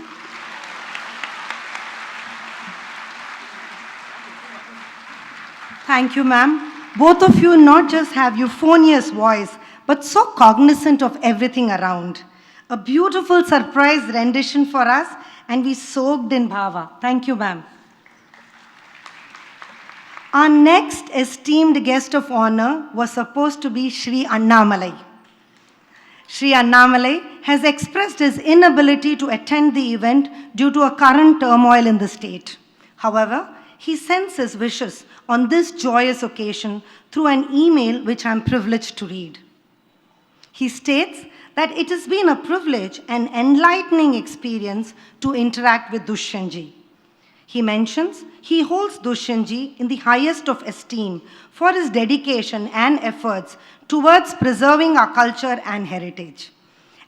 Thank you, ma'am. Both of you not just have euphonious voice, but so cognizant of everything around. A beautiful surprise rendition for us, and we soaked in bhava. Thank you, ma'am. Our next esteemed guest of honor was supposed to be Sri Annamalai. Sri Annamalai has expressed his inability to attend the event due to a current turmoil in the state. However, he sends his wishes on this joyous occasion through an email which I am privileged to read. He states that it has been a privilege and enlightening experience to interact with Dushyanth ji. He mentions he holds Dushyanth ji in the highest of esteem for his dedication and efforts towards preserving our culture and heritage,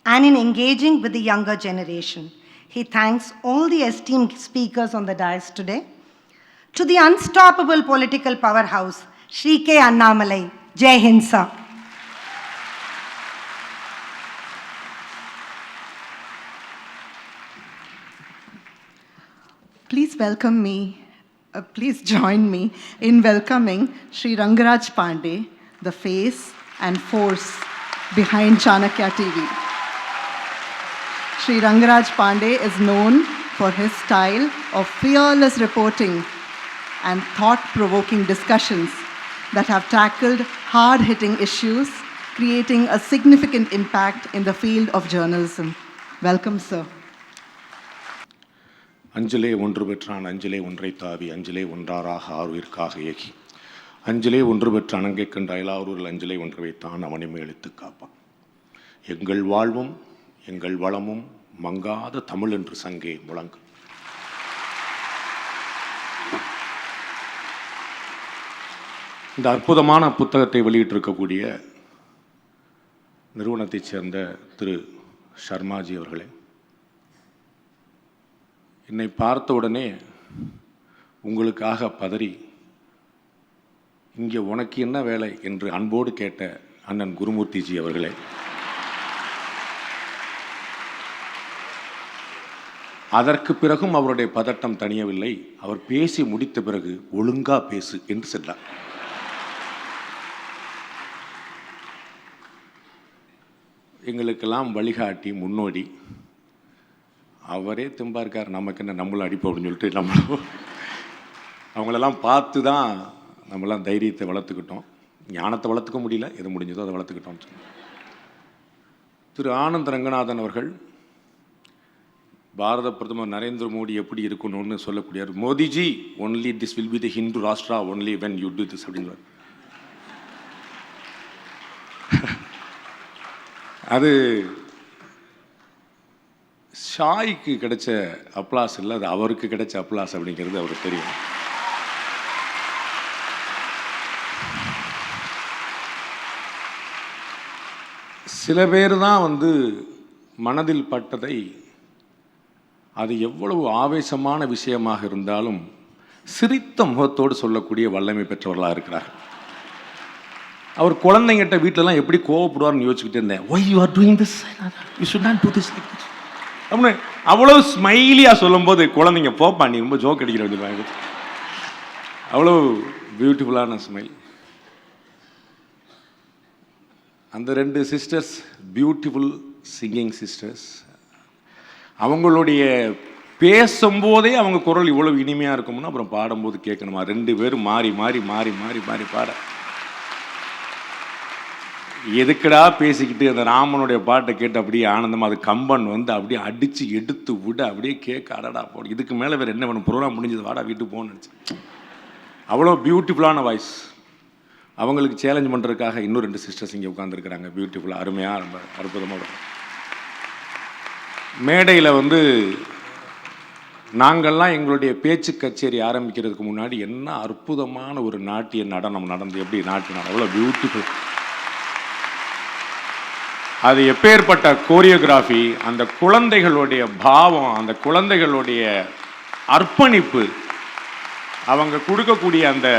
and in engaging with the younger generation. He thanks all the esteemed speakers on the dais today. To the unstoppable political powerhouse, Sri K. Annamalai, Jai Hind Sir. Please join me in welcoming Sri Rangaraj Pandey, the face and force behind Chanakya TV. Sri Rangaraj Pandey is known for his style of fearless reporting and thought-provoking discussions that have tackled hard-hitting issues, creating a significant impact in the field of journalism. Welcome, sir. அஞ்சிலே ஒன்று பெற்றான் அஞ்சிலே ஒன்றை தாவி அஞ்சிலே ஒன்றாராக ஆறுவிற்காக ஏகி அஞ்சிலே ஒன்று பெற்ற அணங்கைக் கண்ட அயலாரூரில் அஞ்சிலே ஒன்று வைத்தான் அவனை மேலித்து காப்பான். எங்கள் வாழ்வும் எங்கள் வளமும் மங்காத தமிழ் என்று சங்கே முழங்கு. இந்த அற்புதமான புத்தகத்தை வெளியிட்டிருக்கக்கூடிய நிறுவனத்தைச் சேர்ந்த திரு ஷர்மாஜி அவர்களே, என்னை பார்த்த உடனே உங்களுக்காக பதறி இங்கே உனக்கு என்ன வேலை என்று அன்போடு கேட்ட அண்ணன் குருமூர்த்திஜி அவர்களே, அதற்கு பிறகும் அவருடைய பதட்டம் தணியவில்லை. அவர் பேசி முடித்த பிறகு ஒழுங்கா பேசு என்று சொன்னார். எங்களுக்கெல்லாம் வழிகாட்டி முன்னோடி அவரே தெம்பா இருக்கார். நமக்கு என்ன, நம்மளும் அடிப்போம் அப்படின்னு சொல்லிட்டு அவங்களெல்லாம் பார்த்து தான் நம்மளாம் தைரியத்தை வளர்த்துக்கிட்டோம். ஞானத்தை வளர்த்துக்க முடியல, எது முடிஞ்சதோ அதை வளர்த்துக்கிட்டோம். திரு ஆனந்த் ரங்கநாதன் அவர்கள் பாரத பிரதமர் நரேந்திர மோடி எப்படி இருக்கணும்னு சொல்லக்கூடியார். Modiji, only this will be the Hindu Rashtra only when you do this அப்படின்னு. அது ஷாய்க்கு கிடைச்ச அப்ளாஸ் இல்லை, அது அவருக்கு கிடைச்ச அப்ளாஸ் அப்படிங்கிறது அவருக்கு தெரியும். சில பேர் தான் மனதில் பட்டதை அது எவ்வளவு ஆவேசமான விஷயமாக இருந்தாலும் சிரித்த முகத்தோடு சொல்லக்கூடிய வல்லமை பெற்றவர்களாக இருக்கிறார். அவர் குழந்தைங்கிட்ட வீட்டிலலாம் எப்படி கோவப்படுவார்னு யோசிச்சுக்கிட்டே இருந்தேன். Why you are doing this, you should not do this like this அப்படின்னு அவ்வளோ ஸ்மைலியாக சொல்லும்போது குழந்தைங்க போப்பா நீ ரொம்ப ஜோக் அடிக்கிற வேண்டியது. அவ்வளோ பியூட்டிஃபுல்லான ஸ்மைல். அந்த 2 சிஸ்டர்ஸ் பியூட்டிஃபுல் சிங்கிங் சிஸ்டர்ஸ். அவங்களுடைய பேசும்போதே அவங்க குரல் இவ்வளவு இனிமையாக இருக்கும்னா அப்புறம் பாடும்போது கேட்கணுமா? 2 பேரும் மாறி மாறி மாறி மாறி மாறி பாட, எதுக்கடா பேசிக்கிட்டு அந்த ராமனுடைய பாட்டை கேட்டு அப்படியே ஆனந்தமாக அது கம்பன் வந்து அப்படியே அடித்து எடுத்து விட அப்படியே கேட்க அடடா போடு, இதுக்கு மேலே வேறு என்ன வேணும், ப்ரோக்ராம் முடிஞ்சது வாடா வீட்டுக்கு போகணும்னு நினச்சேன். அவ்வளோ பியூட்டிஃபுல்லான வாய்ஸ். அவங்களுக்கு சேலஞ்ச் பண்ணுறதுக்காக இன்னும் 2 சிஸ்டர்ஸ் இங்கே உட்காந்துருக்குறாங்க. பியூட்டிஃபுல்லாக அருமையாக ரொம்ப அற்புதமாக இருக்கும். மேடையில் வந்து நாங்கள்லாம் எங்களுடைய பேச்சு கச்சேரி ஆரம்பிக்கிறதுக்கு முன்னாடி என்ன அற்புதமான ஒரு நாட்டிய நடனம் நடந்து, எப்படி நாட்டிய நடனம் அவ்வளோ பியூட்டிஃபுல். அது எப்பேற்பட்ட கோரியோகிராஃபி, அந்த குழந்தைகளுடைய பாவம், அந்த குழந்தைகளுடைய அர்ப்பணிப்பு, அவங்க கொடுக்கக்கூடிய அந்த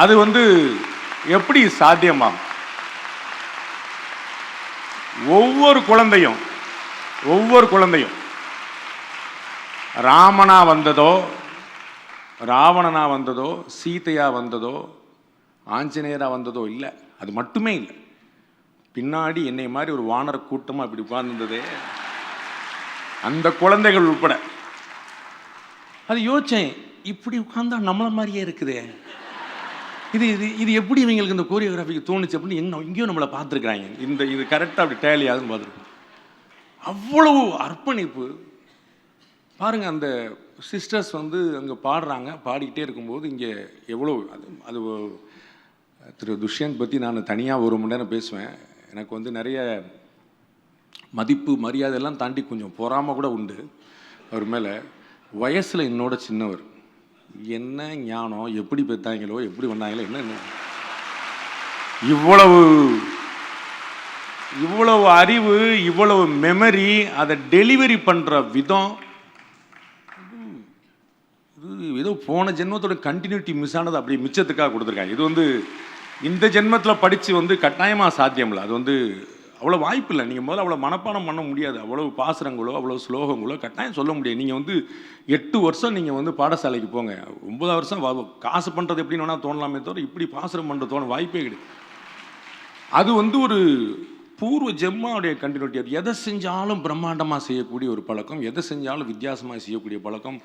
அது வந்து எப்படி சாத்தியமாகும்? ஒவ்வொரு குழந்தையும் ராமனா வந்ததோ, ராவணனா வந்ததோ, சீதையா வந்ததோ, ஆஞ்சநேயரா வந்ததோ இல்லை. அது மட்டுமே இல்லை. பின்னாடி என்னை மாதிரி ஒரு வானர கூட்டமாக இப்படி உட்கார்ந்துருந்ததே அந்த குழந்தைகள் உட்பட. அது யோசிச்சேன், இப்படி உட்கார்ந்தா நம்மள மாதிரியே இருக்குதே, இது இது இது எப்படி இவங்களுக்கு இந்த கோரியோகிராஃபிக்கு தோணுச்சு அப்படின்னு எங்கேயோ நம்மளை பார்த்துருக்குறாங்க. இது கரெக்டாக அப்படி டேலி ஆகுதுன்னு பார்த்துருக்கோம். அவ்வளவு அர்ப்பணிப்பு பாருங்கள். அந்த சிஸ்டர்ஸ் வந்து அங்கே பாடுறாங்க, பாடிக்கிட்டே இருக்கும்போது இங்கே எவ்வளோ அது திரு துஷ்யந்த் பற்றி நான் தனியாக 1 மணி நேரம் பேசுவேன். எனக்கு வந்து நிறைய மதிப்பு மரியாதை எல்லாம் தாண்டி கொஞ்சம் பொறாமை கூட உண்டு அவர் மேலே. வயசில் என்னோட சின்னவர், என்ன ஞானம், எப்படி பெற்றாங்களோ எப்படி வந்தாங்களோ என்ன இவ்வளவு அறிவு, இவ்வளவு மெமரி, அதை டெலிவரி பண்ணுற விதம், ஏதோ போன ஜென்மத்தோட கண்டினியூட்டி மிஸ் ஆனது அப்படி மிச்சத்துக்காக கொடுத்துருக்காங்க. இது வந்து இந்த ஜென்மத்தில் படித்து வந்து கட்டாயமாக சாத்தியம் இல்லை. அது வந்து அவ்வளோ வாய்ப்பு இல்லை. நீங்கள் முதல்ல அவ்வளோ மனப்பாடம் பண்ண முடியாது. அவ்வளோ பாசுரங்களோ அவ்வளோ ஸ்லோகங்களோ கட்டாயம் சொல்ல முடியாது. நீங்கள் வந்து 8 வருஷம் நீங்கள் வந்து பாடசாலைக்கு போங்க, 9 வருஷம் காசு பண்ணுறது எப்படின்னு வேணால் தோணலாமே தவிர இப்படி பாசுரம் பண்ணுறது தோண வாய்ப்பே கிடையாது. அது வந்து ஒரு பூர்வ ஜென்மாவுடைய கண்டினியூட்டி. அது எதை செஞ்சாலும் பிரம்மாண்டமாக செய்யக்கூடிய ஒரு பழக்கம், எதை செஞ்சாலும் வித்தியாசமாக செய்யக்கூடிய பழக்கம்.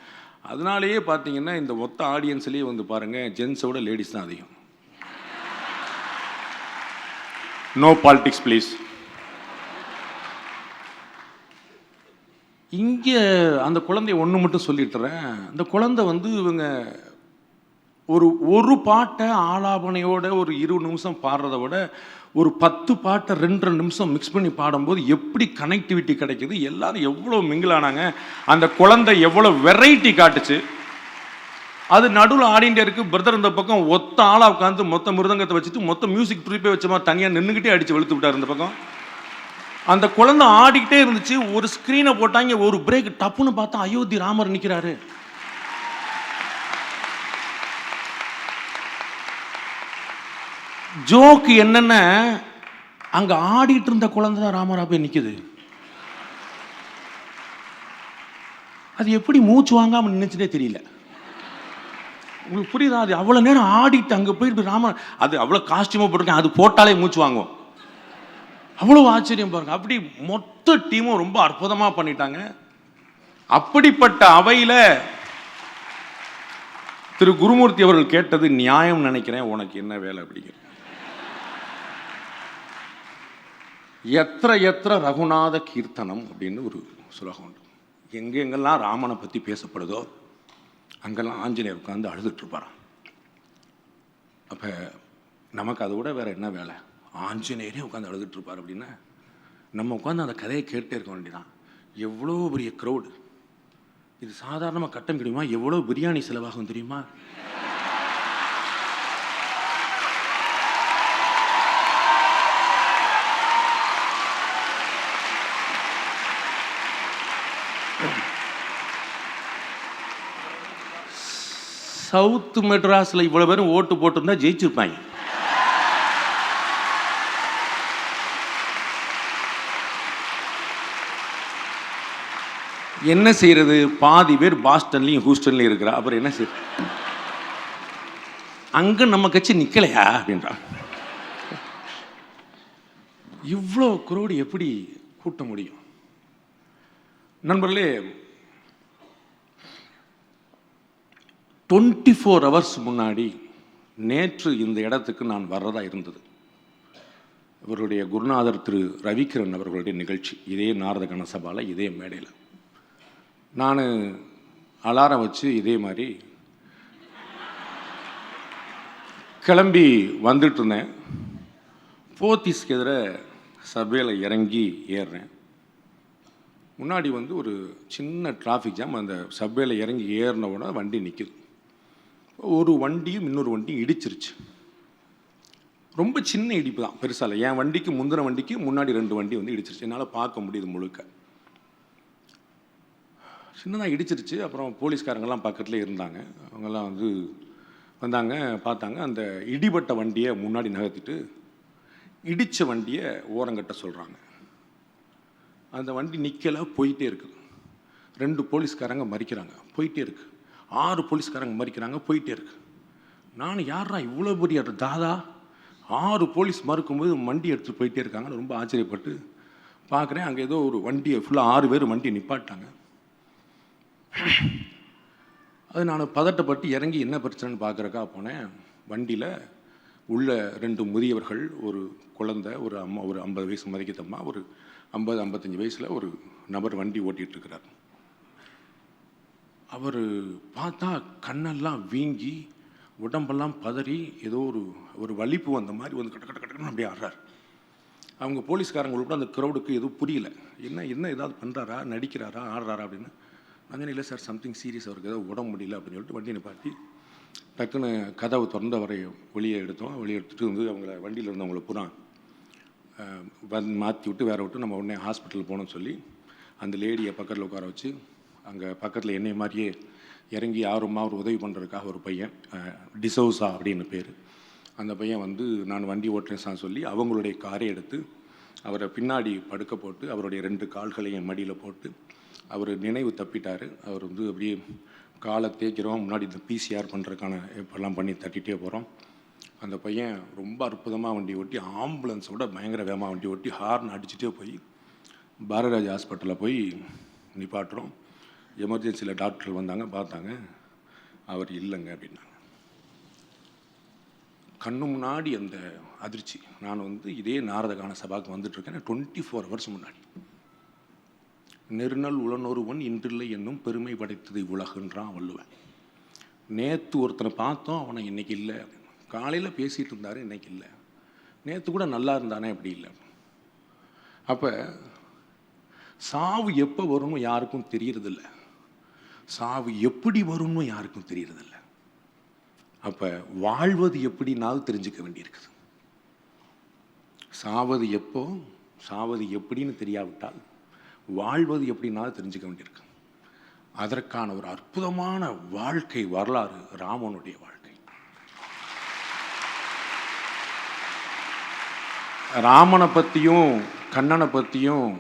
அதனாலேயே பார்த்தீங்கன்னா இந்த மொத்த ஆடியன்ஸ்லேயே வந்து பாருங்கள், ஜென்ஸோட லேடிஸ் தான் அதிகம். No politics please. இங்கே அந்த குழந்தைய ஒன்று மட்டும் சொல்லிட்டுறேன். அந்த குழந்தை வந்து இவங்க ஒரு பாட்டை ஆலாபனையோட ஒரு 20 நிமிஷம் பாடுறத விட ஒரு 10 பாட்டை 2 நிமிஷம் மிக்ஸ் பண்ணி பாடும்போது எப்படி கனெக்டிவிட்டி கிடைக்குது, எல்லாரும் எவ்வளோ மிங்கிளானாங்க, அந்த குழந்தை எவ்வளோ வெரைட்டி காட்டுச்சு. அது நடுவில் ஆடிண்டே இருக்கு. பிரதர் இந்த பக்கம் ஒத்த ஆளாக உட்காந்து மொத்த மிருதங்கத்தை வச்சுட்டு மொத்த மியூசிக் ட்ரிப்பே வச்ச மாதிரி தனியாக நின்றுக்கிட்டே அடித்து வெளுத்து விட்டார் இந்த பக்கம். அந்த குழந்தை ஆடிக்கிட்டே இருந்துச்சு. ஒரு ஸ்க்ரீனை போட்டாங்க, ஒரு பிரேக், டப்புன்னு பார்த்தா அயோத்தி ராமர் நிற்கிறாரு. ஜோக்கு என்னென்ன, அங்கே ஆடிட்டு இருந்த குழந்தை தான் ராமரா போய் நிற்குது. அது எப்படி மூச்சு வாங்காமல் நினைச்சுட்டே தெரியல. உங்களுக்கு புரியுதா? அது அவ்வளோ நேரம் ஆடிட்டு அங்கே போயிட்டு ராமன், அது அவ்வளோ காஸ்டியூமாக போட்டிருக்கேன், அது போட்டாலே மூச்சு வாங்குவோம். அவ்வளோ ஆச்சரியம் பாருங்க. அப்படி மொத்த டீமும் ரொம்ப அற்புதமாக பண்ணிட்டாங்க. அப்படிப்பட்ட அவையில் திரு குருமூர்த்தி அவர்கள் கேட்டது நியாயம் நினைக்கிறேன். உனக்கு என்ன வேலை அப்படிங்கிற எத்திர ரகுநாத கீர்த்தனம் அப்படின்னு ஒரு சுலகம் உண்டு. எங்கெங்கெல்லாம் ராமனை பற்றி பேசப்படுதோ அங்கெல்லாம் ஆஞ்சநேயர் உட்காந்து அழுதுட்டு இருப்பாராம். அப்போ நமக்கு அதை விட வேற என்ன வேலை? ஆஞ்சநேயரே உட்காந்து அழுதுட்டு இருப்பார் அப்படின்னா நம்ம உட்காந்து அந்த கதையை கேட்டே இருக்க வேண்டியதான். எவ்வளோ பெரிய க்ரௌடு, இது சாதாரணமாக கட்ட முடியுமா? எவ்வளோ பிரியாணி செலவாகும் தெரியுமா? சவுத் மெட்ராஸில் இவ்வளோ பேரும் ஓட்டு போட்டிருந்தா ஜெயிச்சிருப்பாங்க. என்ன செய்யறது? பாதி பேர் பாஸ்டன்லையும் ஹூஸ்டன்லையும் இருக்கிறா. அப்புறம் என்ன செய்ய, அங்கே நம்ம கட்சி நிற்கலையா அப்படின்றான். இவ்வளோ குரோடி எப்படி கூட்ட முடியும்? நண்பர்களே, 24 hours முன்னாடி நேற்று இந்த இடத்துக்கு நான் வர்றதா இருந்தது. இவருடைய குருநாதர் திரு ரவிக்கிரன் அவர்களுடைய நிகழ்ச்சி, இதே நாரத கணசபாவில், இதே மேடையில். நான் அலாரம் வச்சு இதே மாதிரி கிளம்பி வந்துட்டு இருந்தேன். போத்தீஸ்க்கு எதிர சபையில் இறங்கி ஏறுறேன். முன்னாடி ஒரு சின்ன டிராஃபிக் ஜாம். அந்த சபையில் இறங்கி ஏறின உடனே வண்டி நிற்குது. ஒரு வண்டியும் இன்னொரு வண்டியும் இடிச்சிருச்சு. ரொம்ப சின்ன இடிப்பு தான், பெருசாக இல்லை. என் வண்டிக்கு முந்தின வண்டிக்கு முன்னாடி 2 வண்டி இடிச்சிருச்சு. என்னால் பார்க்க முடியுது முழுக்க. சின்னதாக இடிச்சிருச்சு. அப்புறம் போலீஸ்காரங்கெல்லாம் பக்கத்தில் இருந்தாங்க. அவங்கெல்லாம் வந்தாங்க, பார்த்தாங்க. அந்த இடிபட்ட வண்டியை முன்னாடி நகர்த்திட்டு இடித்த வண்டியை ஓரங்கட்ட சொல்கிறாங்க. அந்த வண்டி நிற்கலை, போயிட்டே இருக்குது. 2 போலீஸ்காரங்க மறிக்கிறாங்க, போயிட்டே இருக்கு. 6 போலீஸ்காரங்க மறிக்கிறாங்க, போயிட்டே இருக்கு. நான் யாரா இவ்வளோ பெரிய தாதா, 6 போலீஸ் மறுக்கும்போது வண்டி எடுத்துகிட்டு போயிட்டே இருக்காங்கன்னு ரொம்ப ஆச்சரியப்பட்டு பார்க்குறேன். அங்கே ஏதோ ஒரு வண்டியை ஃபுல்லாக 6 பேர் வண்டியை நிப்பாட்டாங்க. அது நான் பதட்டப்பட்டு இறங்கி என்ன பிரச்சனைன்னு பார்க்குறக்கா போனேன். வண்டியில் உள்ள 2 முதியவர்கள், ஒரு குழந்தை, ஒரு அம்மா, ஒரு 50 வயசு மதிக்கத்தம்மா, ஒரு 50-55 வயசில் ஒரு நபர் வண்டி ஓட்டிகிட்ருக்கிறார். அவர் பார்த்தா கண்ணெல்லாம் வீங்கி, உடம்பெல்லாம் பதறி, ஏதோ ஒரு வலிப்பு வந்த மாதிரி கட்ட கட்ட கட்டன்னு அப்படியே ஆடுறார். அவங்க போலீஸ்காரங்களோட அந்த க்ரௌடுக்கு எதுவும் புரியல. என்ன ஏதாவது பண்ணுறாரா, நடிக்கிறாரா, ஆடுறாரா அப்படின்னு. நான் இல்லை சார், சம்திங் சீரியஸ், அவருக்கு ஏதோ உடம்பு முடியல அப்படின்னு சொல்லிட்டு வண்டியை நிப்பாட்டி டக்குன்னு கதவை திறந்து அவரை வெளியே எடுத்தோம். வெளியே எடுத்துகிட்டு அவங்கள வண்டியில் இருந்தவங்களை பூரா மாற்றி விட்டு வேற விட்டு நம்ம உடனே ஹாஸ்பிட்டல் போகணும்னு சொல்லி அந்த லேடியை பக்கத்தில் உட்கார வச்சு, அங்கே பக்கத்தில் என்னை மாதிரியே இறங்கி யாருமா ஒரு உதவி பண்ணுறதுக்காக ஒரு பையன், டிசோசா அப்படின்னு பேர், அந்த பையன் நான் வண்டி ஓட்டுறேன் சொல்லி அவங்களுடைய காரை எடுத்து அவரை பின்னாடி படுக்க போட்டு அவருடைய 2 கால்களையும் மடியில் போட்டு, அவர் நினைவு தப்பிட்டார். அவர் அப்படியே காலை தேய்க்கிறோம், முன்னாடி இந்த பிசிஆர் பண்ணுறதுக்கான இப்பெல்லாம் பண்ணி தட்டிகிட்டே போகிறோம். அந்த பையன் ரொம்ப அற்புதமாக வண்டி ஓட்டி, ஆம்புலன்ஸோட பயங்கர வேகமாக வண்டி ஓட்டி ஹார்ன் அடிச்சுட்டே போய் பாரதிராஜ் ஹாஸ்பிட்டலில் போய் நிப்பாட்டுறோம். எமர்ஜென்சியில் டாக்டர் வந்தாங்க, பார்த்தாங்க, அவர் இல்லைங்க அப்படின்னாங்க. கண்ணு முன்னாடி அந்த அதிர்ச்சி. நான் இதே நாரதகான சபாவுக்கு வந்துட்டுருக்கேன் 24 hours முன்னாடி. நெருநல் உளனொருவன் இன்றில்லை என்னும் பெருமை படைத்தது உலகுன்றான் வள்ளுவன். நேற்று ஒருத்தனை பார்த்தோம், அவனை இன்னைக்கு இல்லை. காலையில் பேசிகிட்டு இருந்தார், இன்னைக்கு இல்லை. நேற்று கூட நல்லா இருந்தானே, அப்படி இல்லை. அப்போ சாவு எப்போ வரும்னு யாருக்கும் தெரியறதில்ல, சாவு எப்படி வரும்னு யாருக்கும் தெரியறதில்ல. அப்போ வாழ்வது எப்படின்னாலும் தெரிஞ்சுக்க வேண்டியிருக்குது. சாவது எப்போ, சாவது எப்படின்னு தெரியாவிட்டால் வாழ்வது எப்படின்னாலும் தெரிஞ்சுக்க வேண்டியிருக்கு. அதற்கான ஒரு அற்புதமான வாழ்க்கை வரலாறு ராமனுடைய வாழ்க்கை. ராமனை பற்றியும் கண்ணனை பற்றியும்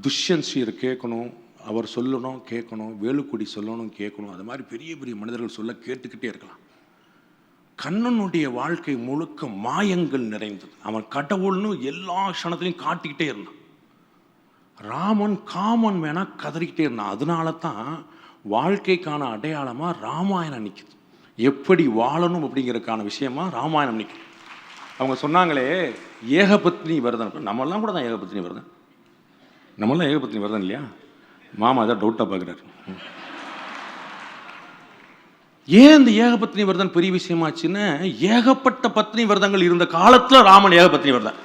துஷ்யந்த் ஸ்ரீதர் கேட்கணும், அவர் சொல்லணும் கேட்கணும், வேலுக்குடி சொல்லணும் கேட்கணும், அது மாதிரி பெரிய பெரிய மனிதர்கள் சொல்ல கேட்டுக்கிட்டே இருக்கலாம். கண்ணனுடைய வாழ்க்கை முழுக்க மாயங்கள் நிறைந்தது. அவன் கடவுள்னு எல்லா க்ஷணத்திலையும் காட்டிக்கிட்டே இருந்தான். ராமன் காமன் வேணா கதறிக்கிட்டே இருந்தான். அதனால தான் வாழ்க்கைக்கான அடையாளமாக ராமாயணம் நிற்குது. எப்படி வாழணும் அப்படிங்கிறதுக்கான விஷயமா ராமாயணம் நிற்குது. அவங்க சொன்னாங்களே ஏகபத்னி விரதம், நம்மெல்லாம் கூட தான் ஏகபத்னி விரதம், நம்மளாம் ஏகபத்னி விரதம் இல்லையா? மாமா அதான் டவுட்டாக பார்க்குறாரு. ஏன் இந்த ஏகபத்னி விரதம் பெரிய விஷயமாச்சுன்னு, ஏகப்பட்ட பத்னி விரதங்கள் இருந்த காலத்தில் ராமன் ஏகபத்னி விரதம்.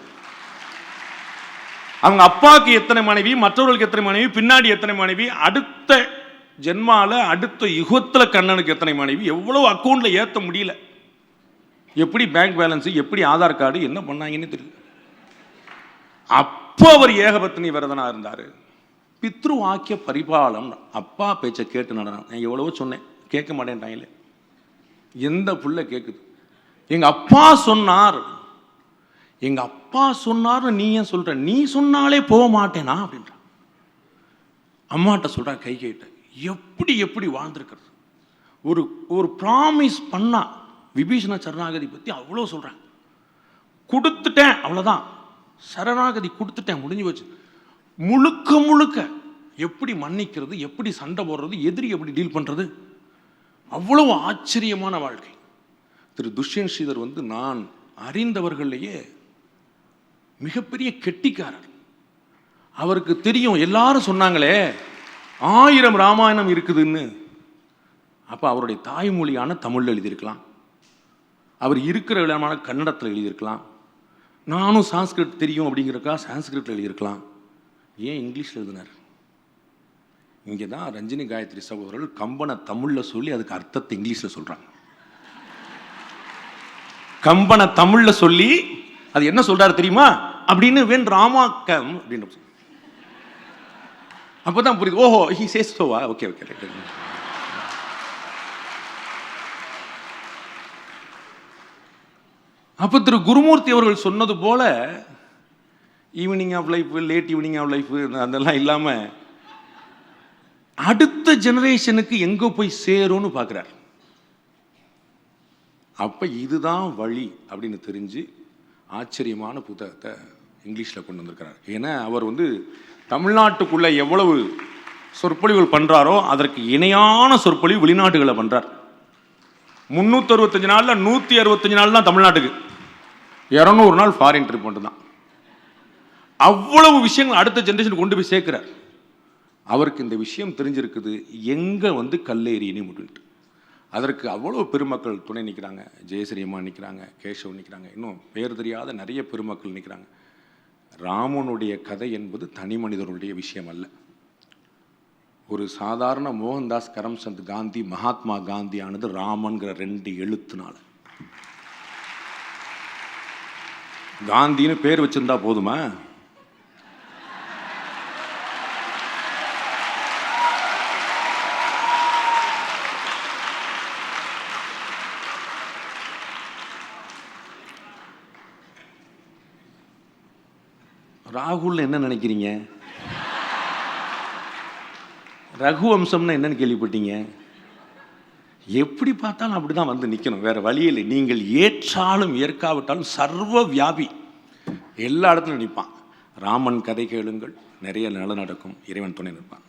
அவங்க அப்பாவுக்கு எத்தனை மனைவி, மற்றவர்களுக்கு எத்தனை மனைவி, பின்னாடி எத்தனை மனைவி, அடுத்த ஜென்மால அடுத்த யுகத்தில் கண்ணனுக்கு எத்தனை மனைவி, எவ்வளோ அக்கௌண்ட்டில் ஏற்ற முடியல, எப்படி பேங்க் பேலன்ஸு, எப்படி ஆதார் கார்டு, என்ன பண்ணாங்கன்னு தெரியல. அப்போ அவர் ஏகபத்னி விரதனாக இருந்தார். பித்ரு வாக்கிய பரிபாலம், அப்பா பேச்சை கேட்டு நடனம். நான் எவ்வளவோ சொன்னேன், கேட்க மாட்டேன்ட்டாங்களே. எந்த புள்ள கேட்குது? எங்கள் அப்பா சொன்னார், எங்கள் அப்பா சொன்னார்னு நீ ஏன் சொல்கிற? நீ சொன்னாலே போக மாட்டேனா அப்படின்ற. அம்மாட்ட சொல்கிறேன் கை கேட்ட, எப்படி எப்படி வாழ்ந்துருக்கிறது. ஒரு ப்ராமிஸ் பண்ணா, விபீஷண சரணாகதி பற்றி அவ்வளோ சொல்கிறேன், கொடுத்துட்டேன் அவ்வளோதான், சரணாகதி கொடுத்துட்டேன், முடிஞ்சு போச்சு. முழுக்க முழுக்க எப்படி மன்னிக்கிறது, எப்படி சண்டை போடுறது, எதிரி எப்படி டீல் பண்ணுறது, அவ்வளவு ஆச்சரியமான வாழ்க்கை. திரு துஷ்யந்த் ஸ்ரீதர் வந்து நான் அறிந்தவர்களையே மிகப்பெரிய கெட்டிக்காரர். அவருக்கு தெரியும், எல்லாரும் சொன்னாங்களே 1000 ராமாயணம் இருக்குதுன்னு. அப்போ அவருடைய தாய்மொழியான தமிழில் எழுதியிருக்கலாம், அவர் இருக்கிற விதமான கன்னடத்தில் எழுதியிருக்கலாம், நானும் சான்ஸ்கிரிட் தெரியும் அப்படிங்கிறக்கா சான்ஸ்கிரிட்டில் எழுதியிருக்கலாம். ஏன் இங்கிலீஷில் எழுதினார்? இங்கே தான் ரஞ்சினி காயத்ரி சகோதரர்கள் கம்பனை தமிழில் சொல்லி அதுக்கு அர்த்தத்தை இங்கிலீஷில் சொல்கிறாங்க. கம்பனை தமிழில் சொல்லி அது என்ன சொல்கிறாரு தெரியுமா அப்படின்னு வென் ராமாக்கம் அப்படின்னு அப்போ தான் புரியுது. ஓஹோ, ஹி சேஸ் சோவா, ஓகே ஓகே. அப்போ திரு குருமூர்த்தி அவர்கள் சொன்னது போல evening of life, late evening of life அதெல்லாம் இல்லாமல் அடுத்த ஜெனரேஷனுக்கு எங்கே போய் சேரும்னு பார்க்குறார். அப்போ இதுதான் வழி அப்படின்னு தெரிஞ்சு ஆச்சரியமான புத்தகத்தை இங்கிலீஷில் கொண்டு வந்திருக்கிறார். ஏன்னா அவர் வந்து தமிழ்நாட்டுக்குள்ளே எவ்வளவு சொற்பொழிவுகள் பண்ணுறாரோ அதற்கு இணையான சொற்பொழிவு வெளிநாட்டுகளை பண்ணுறார். 365 நாளில் 165 நாள் தான் தமிழ்நாட்டுக்கு, 200 நாள் ஃபாரின் ட்ரிப் மட்டும் தான். அவ்வளவு விஷயங்கள் அடுத்த ஜென்ரேஷனுக்கு கொண்டு போய் சேர்க்கிறார். அவருக்கு இந்த விஷயம் தெரிஞ்சிருக்குது, எங்கே வந்து கல்லேறினி முடின்ட்டு. அதற்கு அவ்வளோ பெருமக்கள் துணை நிற்கிறாங்க. ஜெயஸ்ரீமா நிற்கிறாங்க, கேஷவ் நிற்கிறாங்க, இன்னும் பேர் தெரியாத நிறைய பெருமக்கள் நிற்கிறாங்க. ராமனுடைய கதை என்பது தனி மனிதனுடைய விஷயம் அல்ல. ஒரு சாதாரண மோகன்தாஸ் கரம்சந்த் காந்தி, மகாத்மா காந்தி ஆனது ராமன்கிற 2 எழுத்துனால. காந்தின்னு பேர் வச்சிருந்தா போதுமா? ராகுல் என்ன நினைக்கிறீங்க? ரகுவம்சம்னா என்னன்னு கேள்விப்பட்டீங்க? எப்படி பார்த்தாலும் அப்படிதான் வந்து நிற்கணும், வேற வழி இல்லை. நீங்கள் ஏற்றாலும் ஏற்காவிட்டாலும் சர்வ வியாபி, எல்லா இடத்துலையும் நிற்பான். ராமன் கதை கேளுங்கள், நிறைய நல்ல நடக்கும், இறைவன் துணை நிற்பான்.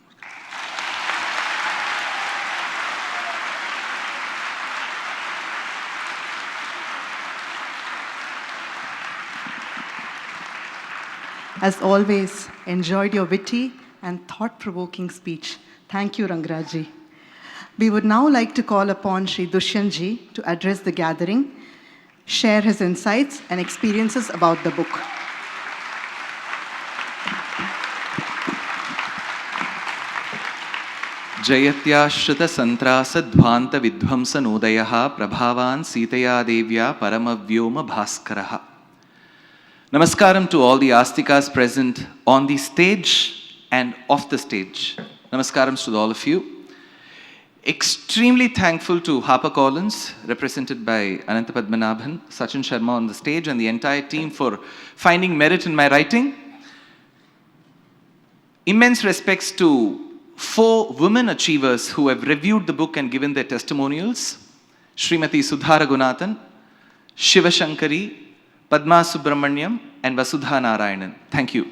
As always, enjoyed your witty and thought-provoking speech. Thank you, Rangaraji. We would now like to call upon Sri Dushyanth Ji to address the gathering, share his insights and experiences about the book. जयत्याश्रितसन्त्रासध्वान्तविध्वंसनोदयः प्रभावान् सीतया देव्या परमव्योमभास्करः. Namaskaram to all the Astikas present on the stage and off the stage. Namaskarams to all of you. Extremely thankful to HarperCollins, represented by Anand Padmanabhan, Sachin Sharma on the stage, and the entire team for finding merit in my writing. Immense respects to 4 women achievers who have reviewed the book and given their testimonials: Srimati Sudha Ranganathan, Shiva Shankari, Padma Subramaniam and Vasudha Narayanan. Thank you.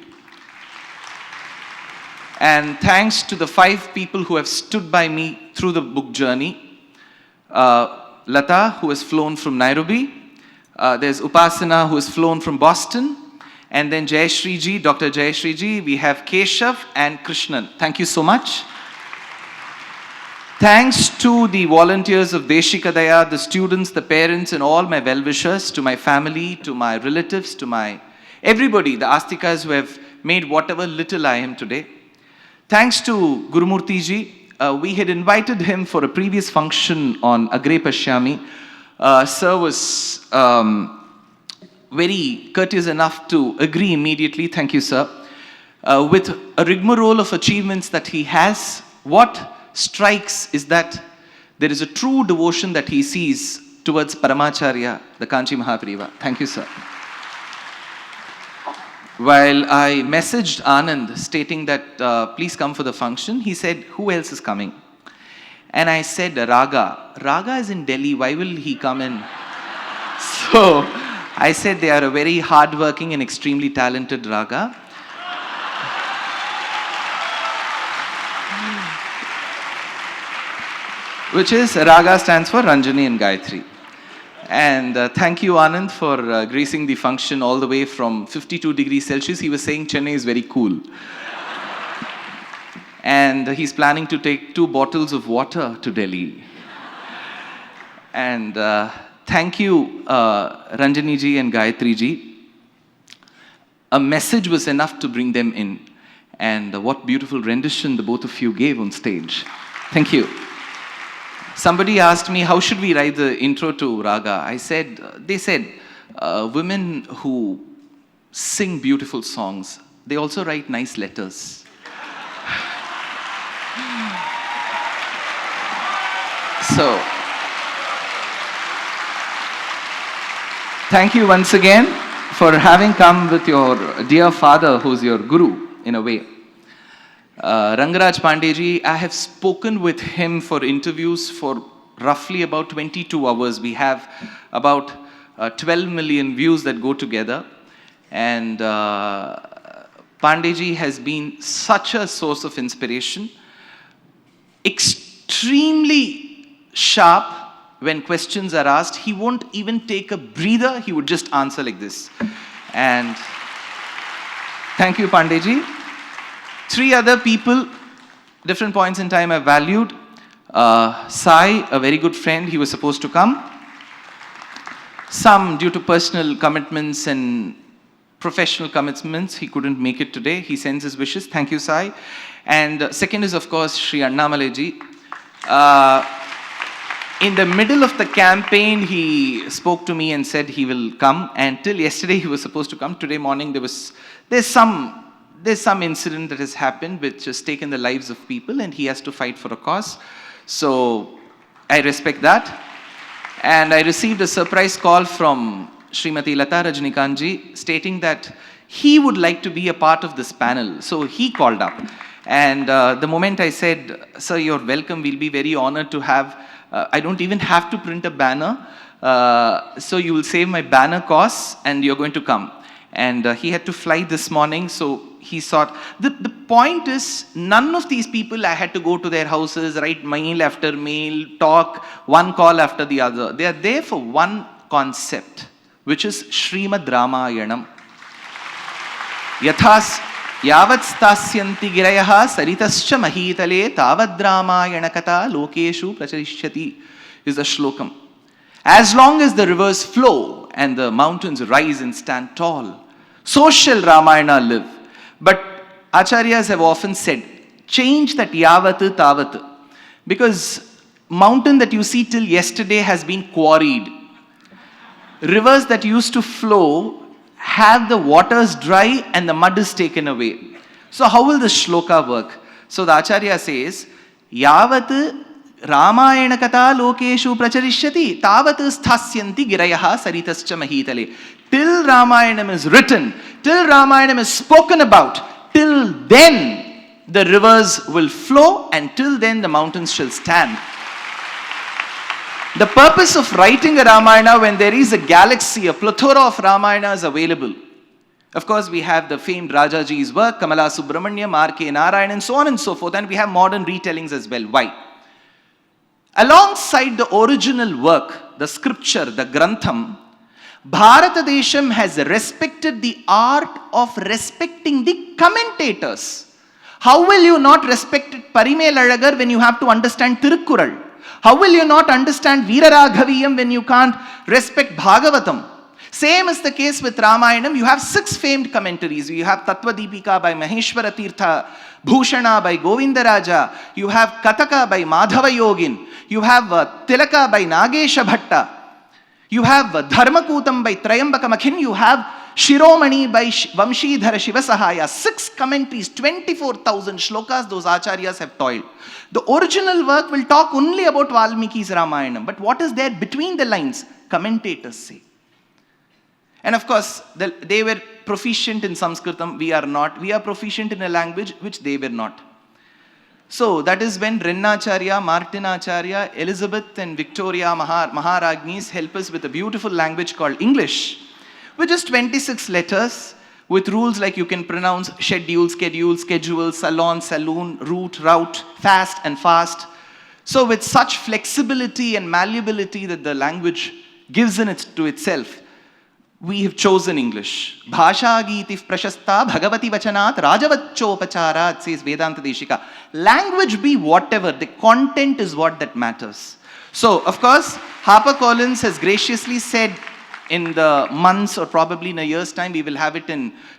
And thanks to the 5 people who have stood by me through the book journey. Lata, who has flown from Nairobi. There's Upasana, who has flown from Boston. And then Jayashree ji, Dr. Jayashree ji. We have Keshav and Krishnan. Thank you so much. Thanks to the volunteers of Deshikadaya, the students, the parents, and all my well-wishers, to my family, to my relatives, to my everybody, the Astikas who have made whatever little I am today. Thanks to Gurumurthy ji. We had invited him for a previous function on Agre Pashyami. Sir was very courteous enough to agree immediately. Thank you, sir. With a rigmarole of achievements that he has, what strikes is that there is a true devotion that he sees towards Paramacharya, the Kanchi Mahaprabhu. Thank you, sir. While I messaged Anand stating that please come for the function, he said, who else is coming? And I said, Raga. Raga is in Delhi, why will he come in? So I said they are a very hardworking and extremely talented raga. Which is, Raga stands for Ranjani and Gayatri. And thank you, Anand, for gracing the function all the way from 52 degrees Celsius. He was saying Chennai is very cool. And he's planning to take 2 bottles of water to Delhi. And thank you, Ranjani ji and Gayatri ji. A message was enough to bring them in. And what beautiful rendition the both of you gave on stage. Thank you. Somebody asked me, how should we write the intro to Raga? They said, women who sing beautiful songs, they also write nice letters. So, thank you once again for having come with your dear father, who's your guru, in a way. Rangaraj Pandeji, I have spoken with him for interviews for roughly about 22 hours. We have about 12 million views that go together. And Pandeji has been such a source of inspiration. Extremely sharp when questions are asked. He won't even take a breather. He would just answer like this. And thank you, Pandeji. 3 other people, different points in time, I've valued. Sai, a very good friend, he was supposed to come. Some, due to personal commitments and professional commitments, he couldn't make it today. He sends his wishes. Thank you, Sai. And second is, of course, Sri Annamalai-ji. In the middle of the campaign, he spoke to me and said he will come. And till yesterday, he was supposed to come. Today morning, there's some incident that has happened which has taken the lives of people, and he has to fight for a cause. So I respect that. And I received a surprise call from Srimati Lata Rajnikantji stating that he would like to be a part of this panel. So he called up. And the moment I said, sir, you're welcome, we'll be very honored to have, I don't even have to print a banner. So you will save my banner costs and you're going to come. And he had to fly this morning, so he thought, the point is, none of these people, I had to go to their houses, write mail after mail, talk, one call after the other. They are there for one concept, which is Srimad Rāmāyaṇam. Yathas yavat stasyanti girayaha saritascha mahitale tavad Rāmāyaṇakata lokeshu pracharishyati is the shlokam. As long as the rivers flow and the mountains rise and stand tall, so shall Ramayana live. But Acharyas have often said, change that yavat tavat. Because mountain that you see till yesterday has been quarried. Rivers that used to flow have the waters dry and the mud is taken away. So how will the shloka work? So the Acharya says, yavat Ramayana kata lokeshu pracharishyati tavat sthasyanti girayaha saritascha mahitale. Till Ramayanam is written, till Ramayanam is spoken about, till then the rivers will flow and till then the mountains shall stand. The purpose of writing a Ramayana when there is a galaxy, a plethora of Ramayanas available. Of course, we have the famed Rajaji's work, Kamala Subramanyam, R.K. Narayan, and so on and so forth, and we have modern retellings as well. Why? Alongside the original work, the scripture, the Grantham, Bharata Desham has respected the art of respecting the commentators. How will you not respect Parimel Alagar when you have to understand Tirukkural? How will you not understand Veeraraghaviyam when you can't respect Bhagavatam? Same is the case with Ramayanam. You have 6 famed commentaries. You have Tattva Deepika by Maheshwara Tirtha, Bhushana by Govindaraja. You have Kataka by Madhava Yogin. You have Tilaka by Nagesha Bhatta. You have Dharmakutam by Trayambaka Makhin. You have Shiromani by Vamshidhara Shivasahaya. 6 commentaries, 24,000 shlokas those acharyas have toiled. The original work will talk only about Valmiki's Ramayanam. But what is there between the lines? Commentators say. And of course, they were proficient in Sanskritam. We are not. We are proficient in a language which they were not. So that is when Rennacharya, Martinacharya, Elizabeth and Victoria Maharagnis help us with a beautiful language called English. with just 26 letters, with rules like you can pronounce schedule, salon, saloon, route, fast and fast. So with such flexibility and malleability that the language gives in it to itself, we have chosen English. Bhasha Geetif Prashasta Bhagavati Vachanat Rajavachopacharat, says Vedanta Deshika. Language be whatever, the content is what that matters. So, of course, HarperCollins has graciously said in the months or probably in a year's time, we will have it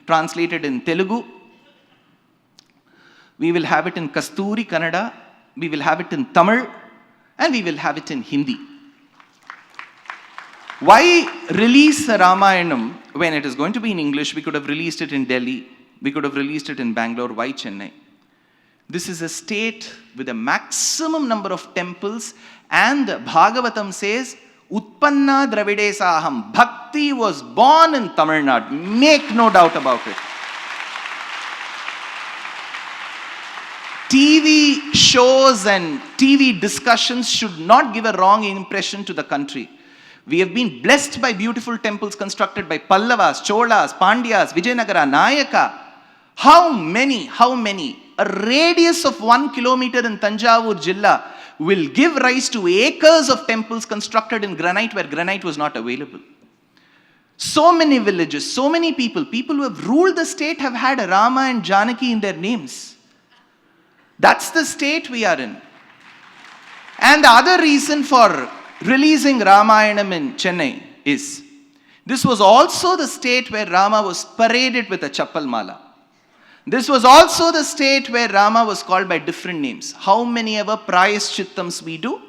translated in Telugu. We will have it in Kasturi Kannada. We will have it in Tamil. And we will have it in Hindi. Why release a Ramayanam when it is going to be in English? We could have released it in Delhi. We could have released it in Bangalore. Why Chennai? This is a state with a maximum number of temples, and Bhagavatam says, Utpanna Dravide Saham. Bhakti was born in Tamil Nadu. Make no doubt about it. TV shows and TV discussions should not give a wrong impression to the country. We have been blessed by beautiful temples constructed by Pallavas, Cholas, Pandyas, Vijayanagara, Nayaka. How many? A radius of 1 kilometer in Tanjavur Jilla will give rise to acres of temples constructed in granite where granite was not available. So many villages, so many people who have ruled the state have had Rama and Janaki in their names. That's the state we are in. And the other reason for releasing Ramayanam in Chennai is, this was also the state where Rama was paraded with a chappal mala. This was also the state where Rama was called by different names. How many ever prayaschitams we do,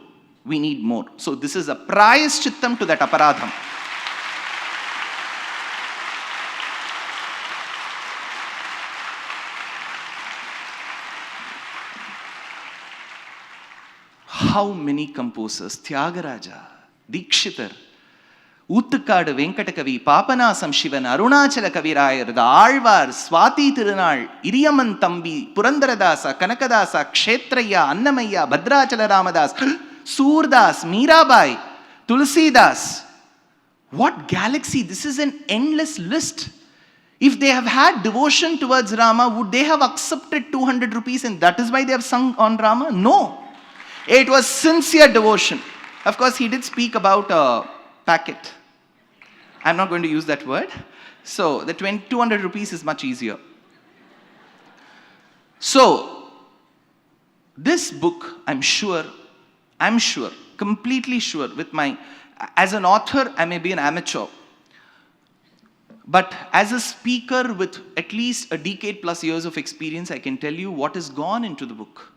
we need more. So this is a prayaschittam to that aparadham. How many composers, Tyagaraja, Dikshitar, Uttukadu Venkatakavi, Papanasam Shivan, Arunachala Kavirayar, the Alvar, Swati Tirunal, Iriyaman Thambi, Purandaradasa, Kanakadasa, Kshetraya, Annamaya, Bhadrachala Ramadas, Surdas, Mirabai, Tulsidas. What galaxy! This is an endless list. If they have had devotion towards Rama, would they have accepted 200 rupees and that is why they have sung on Rama? No. It was sincere devotion. Of course, he did speak about a packet. I'm not going to use that word. So, the 200 rupees is much easier. So, this book, I'm sure, completely sure, as an author, I may be an amateur. But as a speaker with at least a decade plus years of experience, I can tell you what has gone into the book.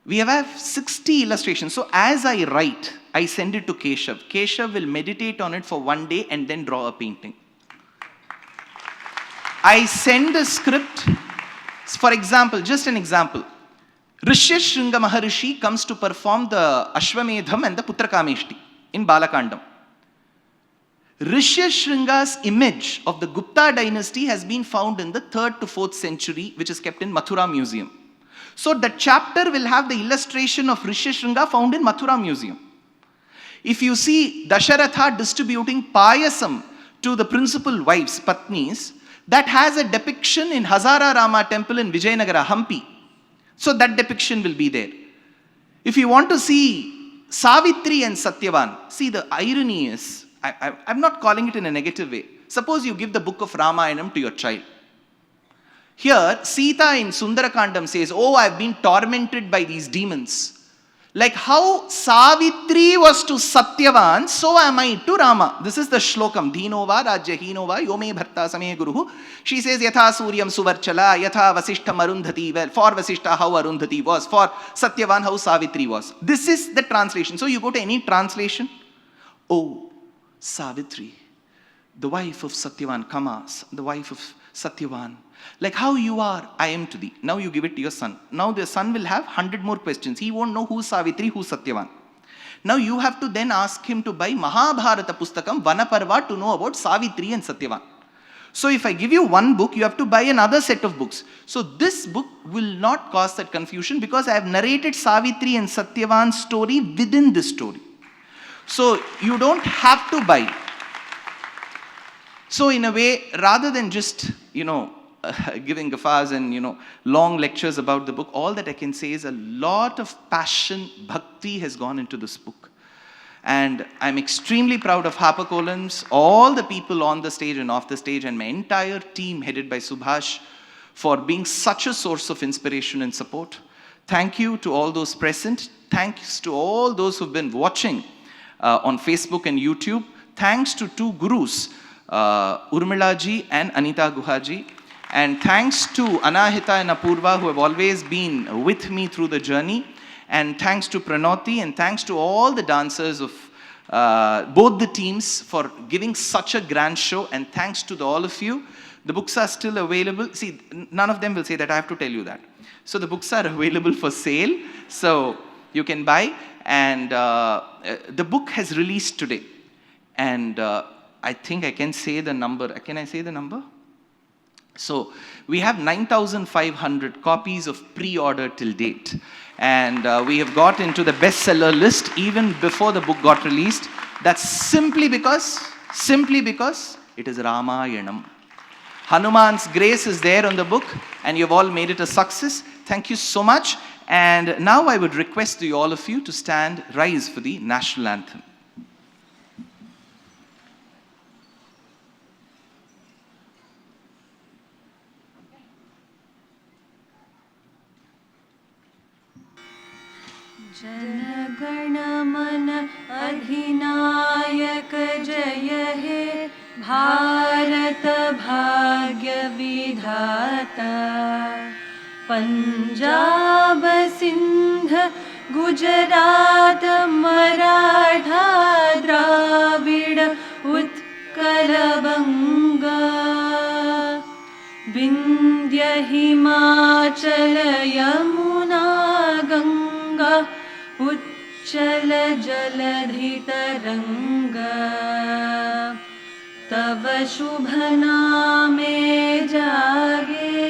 We have 60 illustrations. So as I write, I send it to Keshav. Keshav will meditate on it for one day and then draw a painting. I send a script. For example, just an example. Rishyashringa Maharishi comes to perform the Ashwamedham and the Putrakameshti in Balakandam. Rishyashringa's image of the Gupta dynasty has been found in the 3rd to 4th century, which is kept in Mathura Museum. So the chapter will have the illustration of Rishyashringa found in Mathura Museum. If you see Dasharatha distributing payasam to the principal wives, Patnis, that has a depiction in Hazara Rama temple in Vijayanagara, Hampi. So that depiction will be there. If you want to see Savitri and Satyavan, see the irony is, I'm not calling it in a negative way. Suppose you give the book of Ramayanam to your child. Here, Sita in Sundarakandam says, oh, I've been tormented by these demons. Like how Savitri was to Satyavan, so am I to Rama. This is the shlokam. Dhinova rajyahinova yome bharta same guruhu. She says, Yatha suryam suvarchala, Yatha vasishtham arundhati. Well, for Vasishta, how Arundhati was. For Satyavan, how Savitri was. This is the translation. So you go to any translation. Oh, Savitri, the wife of Satyavan, Kamas, the wife of Satyavan. Like how you are, I am to thee. Now you give it to your son. Now the son will have 100 more questions. He won't know who's Savitri, who's Satyavan. Now you have to then ask him to buy Mahabharata Pustakam, Vanaparva, to know about Savitri and Satyavan. So if I give you one book, you have to buy another set of books. So this book will not cause that confusion because I have narrated Savitri and Satyavan's story within this story. So you don't have to buy. So in a way, rather than just, giving gafas and, long lectures about the book, all that I can say is a lot of passion, bhakti has gone into this book. And I'm extremely proud of HarperCollins, all the people on the stage and off the stage, and my entire team headed by Subhash for being such a source of inspiration and support. Thank you to all those present. Thanks to all those who've been watching on Facebook and YouTube. Thanks to two gurus, Urmila ji and Anita Guha ji. And thanks to Anahita and Apurva, who have always been with me through the journey. And thanks to Pranoti, and thanks to all the dancers of both the teams for giving such a grand show. And thanks to all of you. The books are still available. See, none of them will say that, I have to tell you that. So the books are available for sale. So you can buy. And the book has released today. And I think I can say the number. Can I say the number? So we have 9,500 copies of pre-order till date. And we have got into the bestseller list even before the book got released. That's simply because it is Rāmāyaṇam. Hanuman's grace is there on the book, and you've all made it a success. Thank you so much. And now I would request all of you to rise for the national anthem. Jana Gana Mana अधिनायक जय हे भारत भाग्य विधाता पंजाब सिंध गुजरात मराठा द्राविड उत्कल बंगा विंध्य हिमाचल यमुना गंगा उच्चल जलधि तरंगा तव शुभ नामे जागे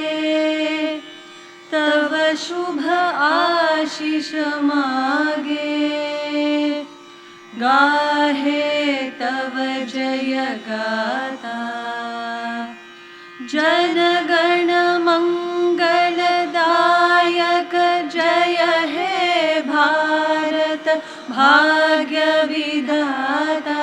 तव शुभ आशीष मागे गाहे तव जय गाता जनगण मंगलदायक जय हे भारत भाग्य विधाता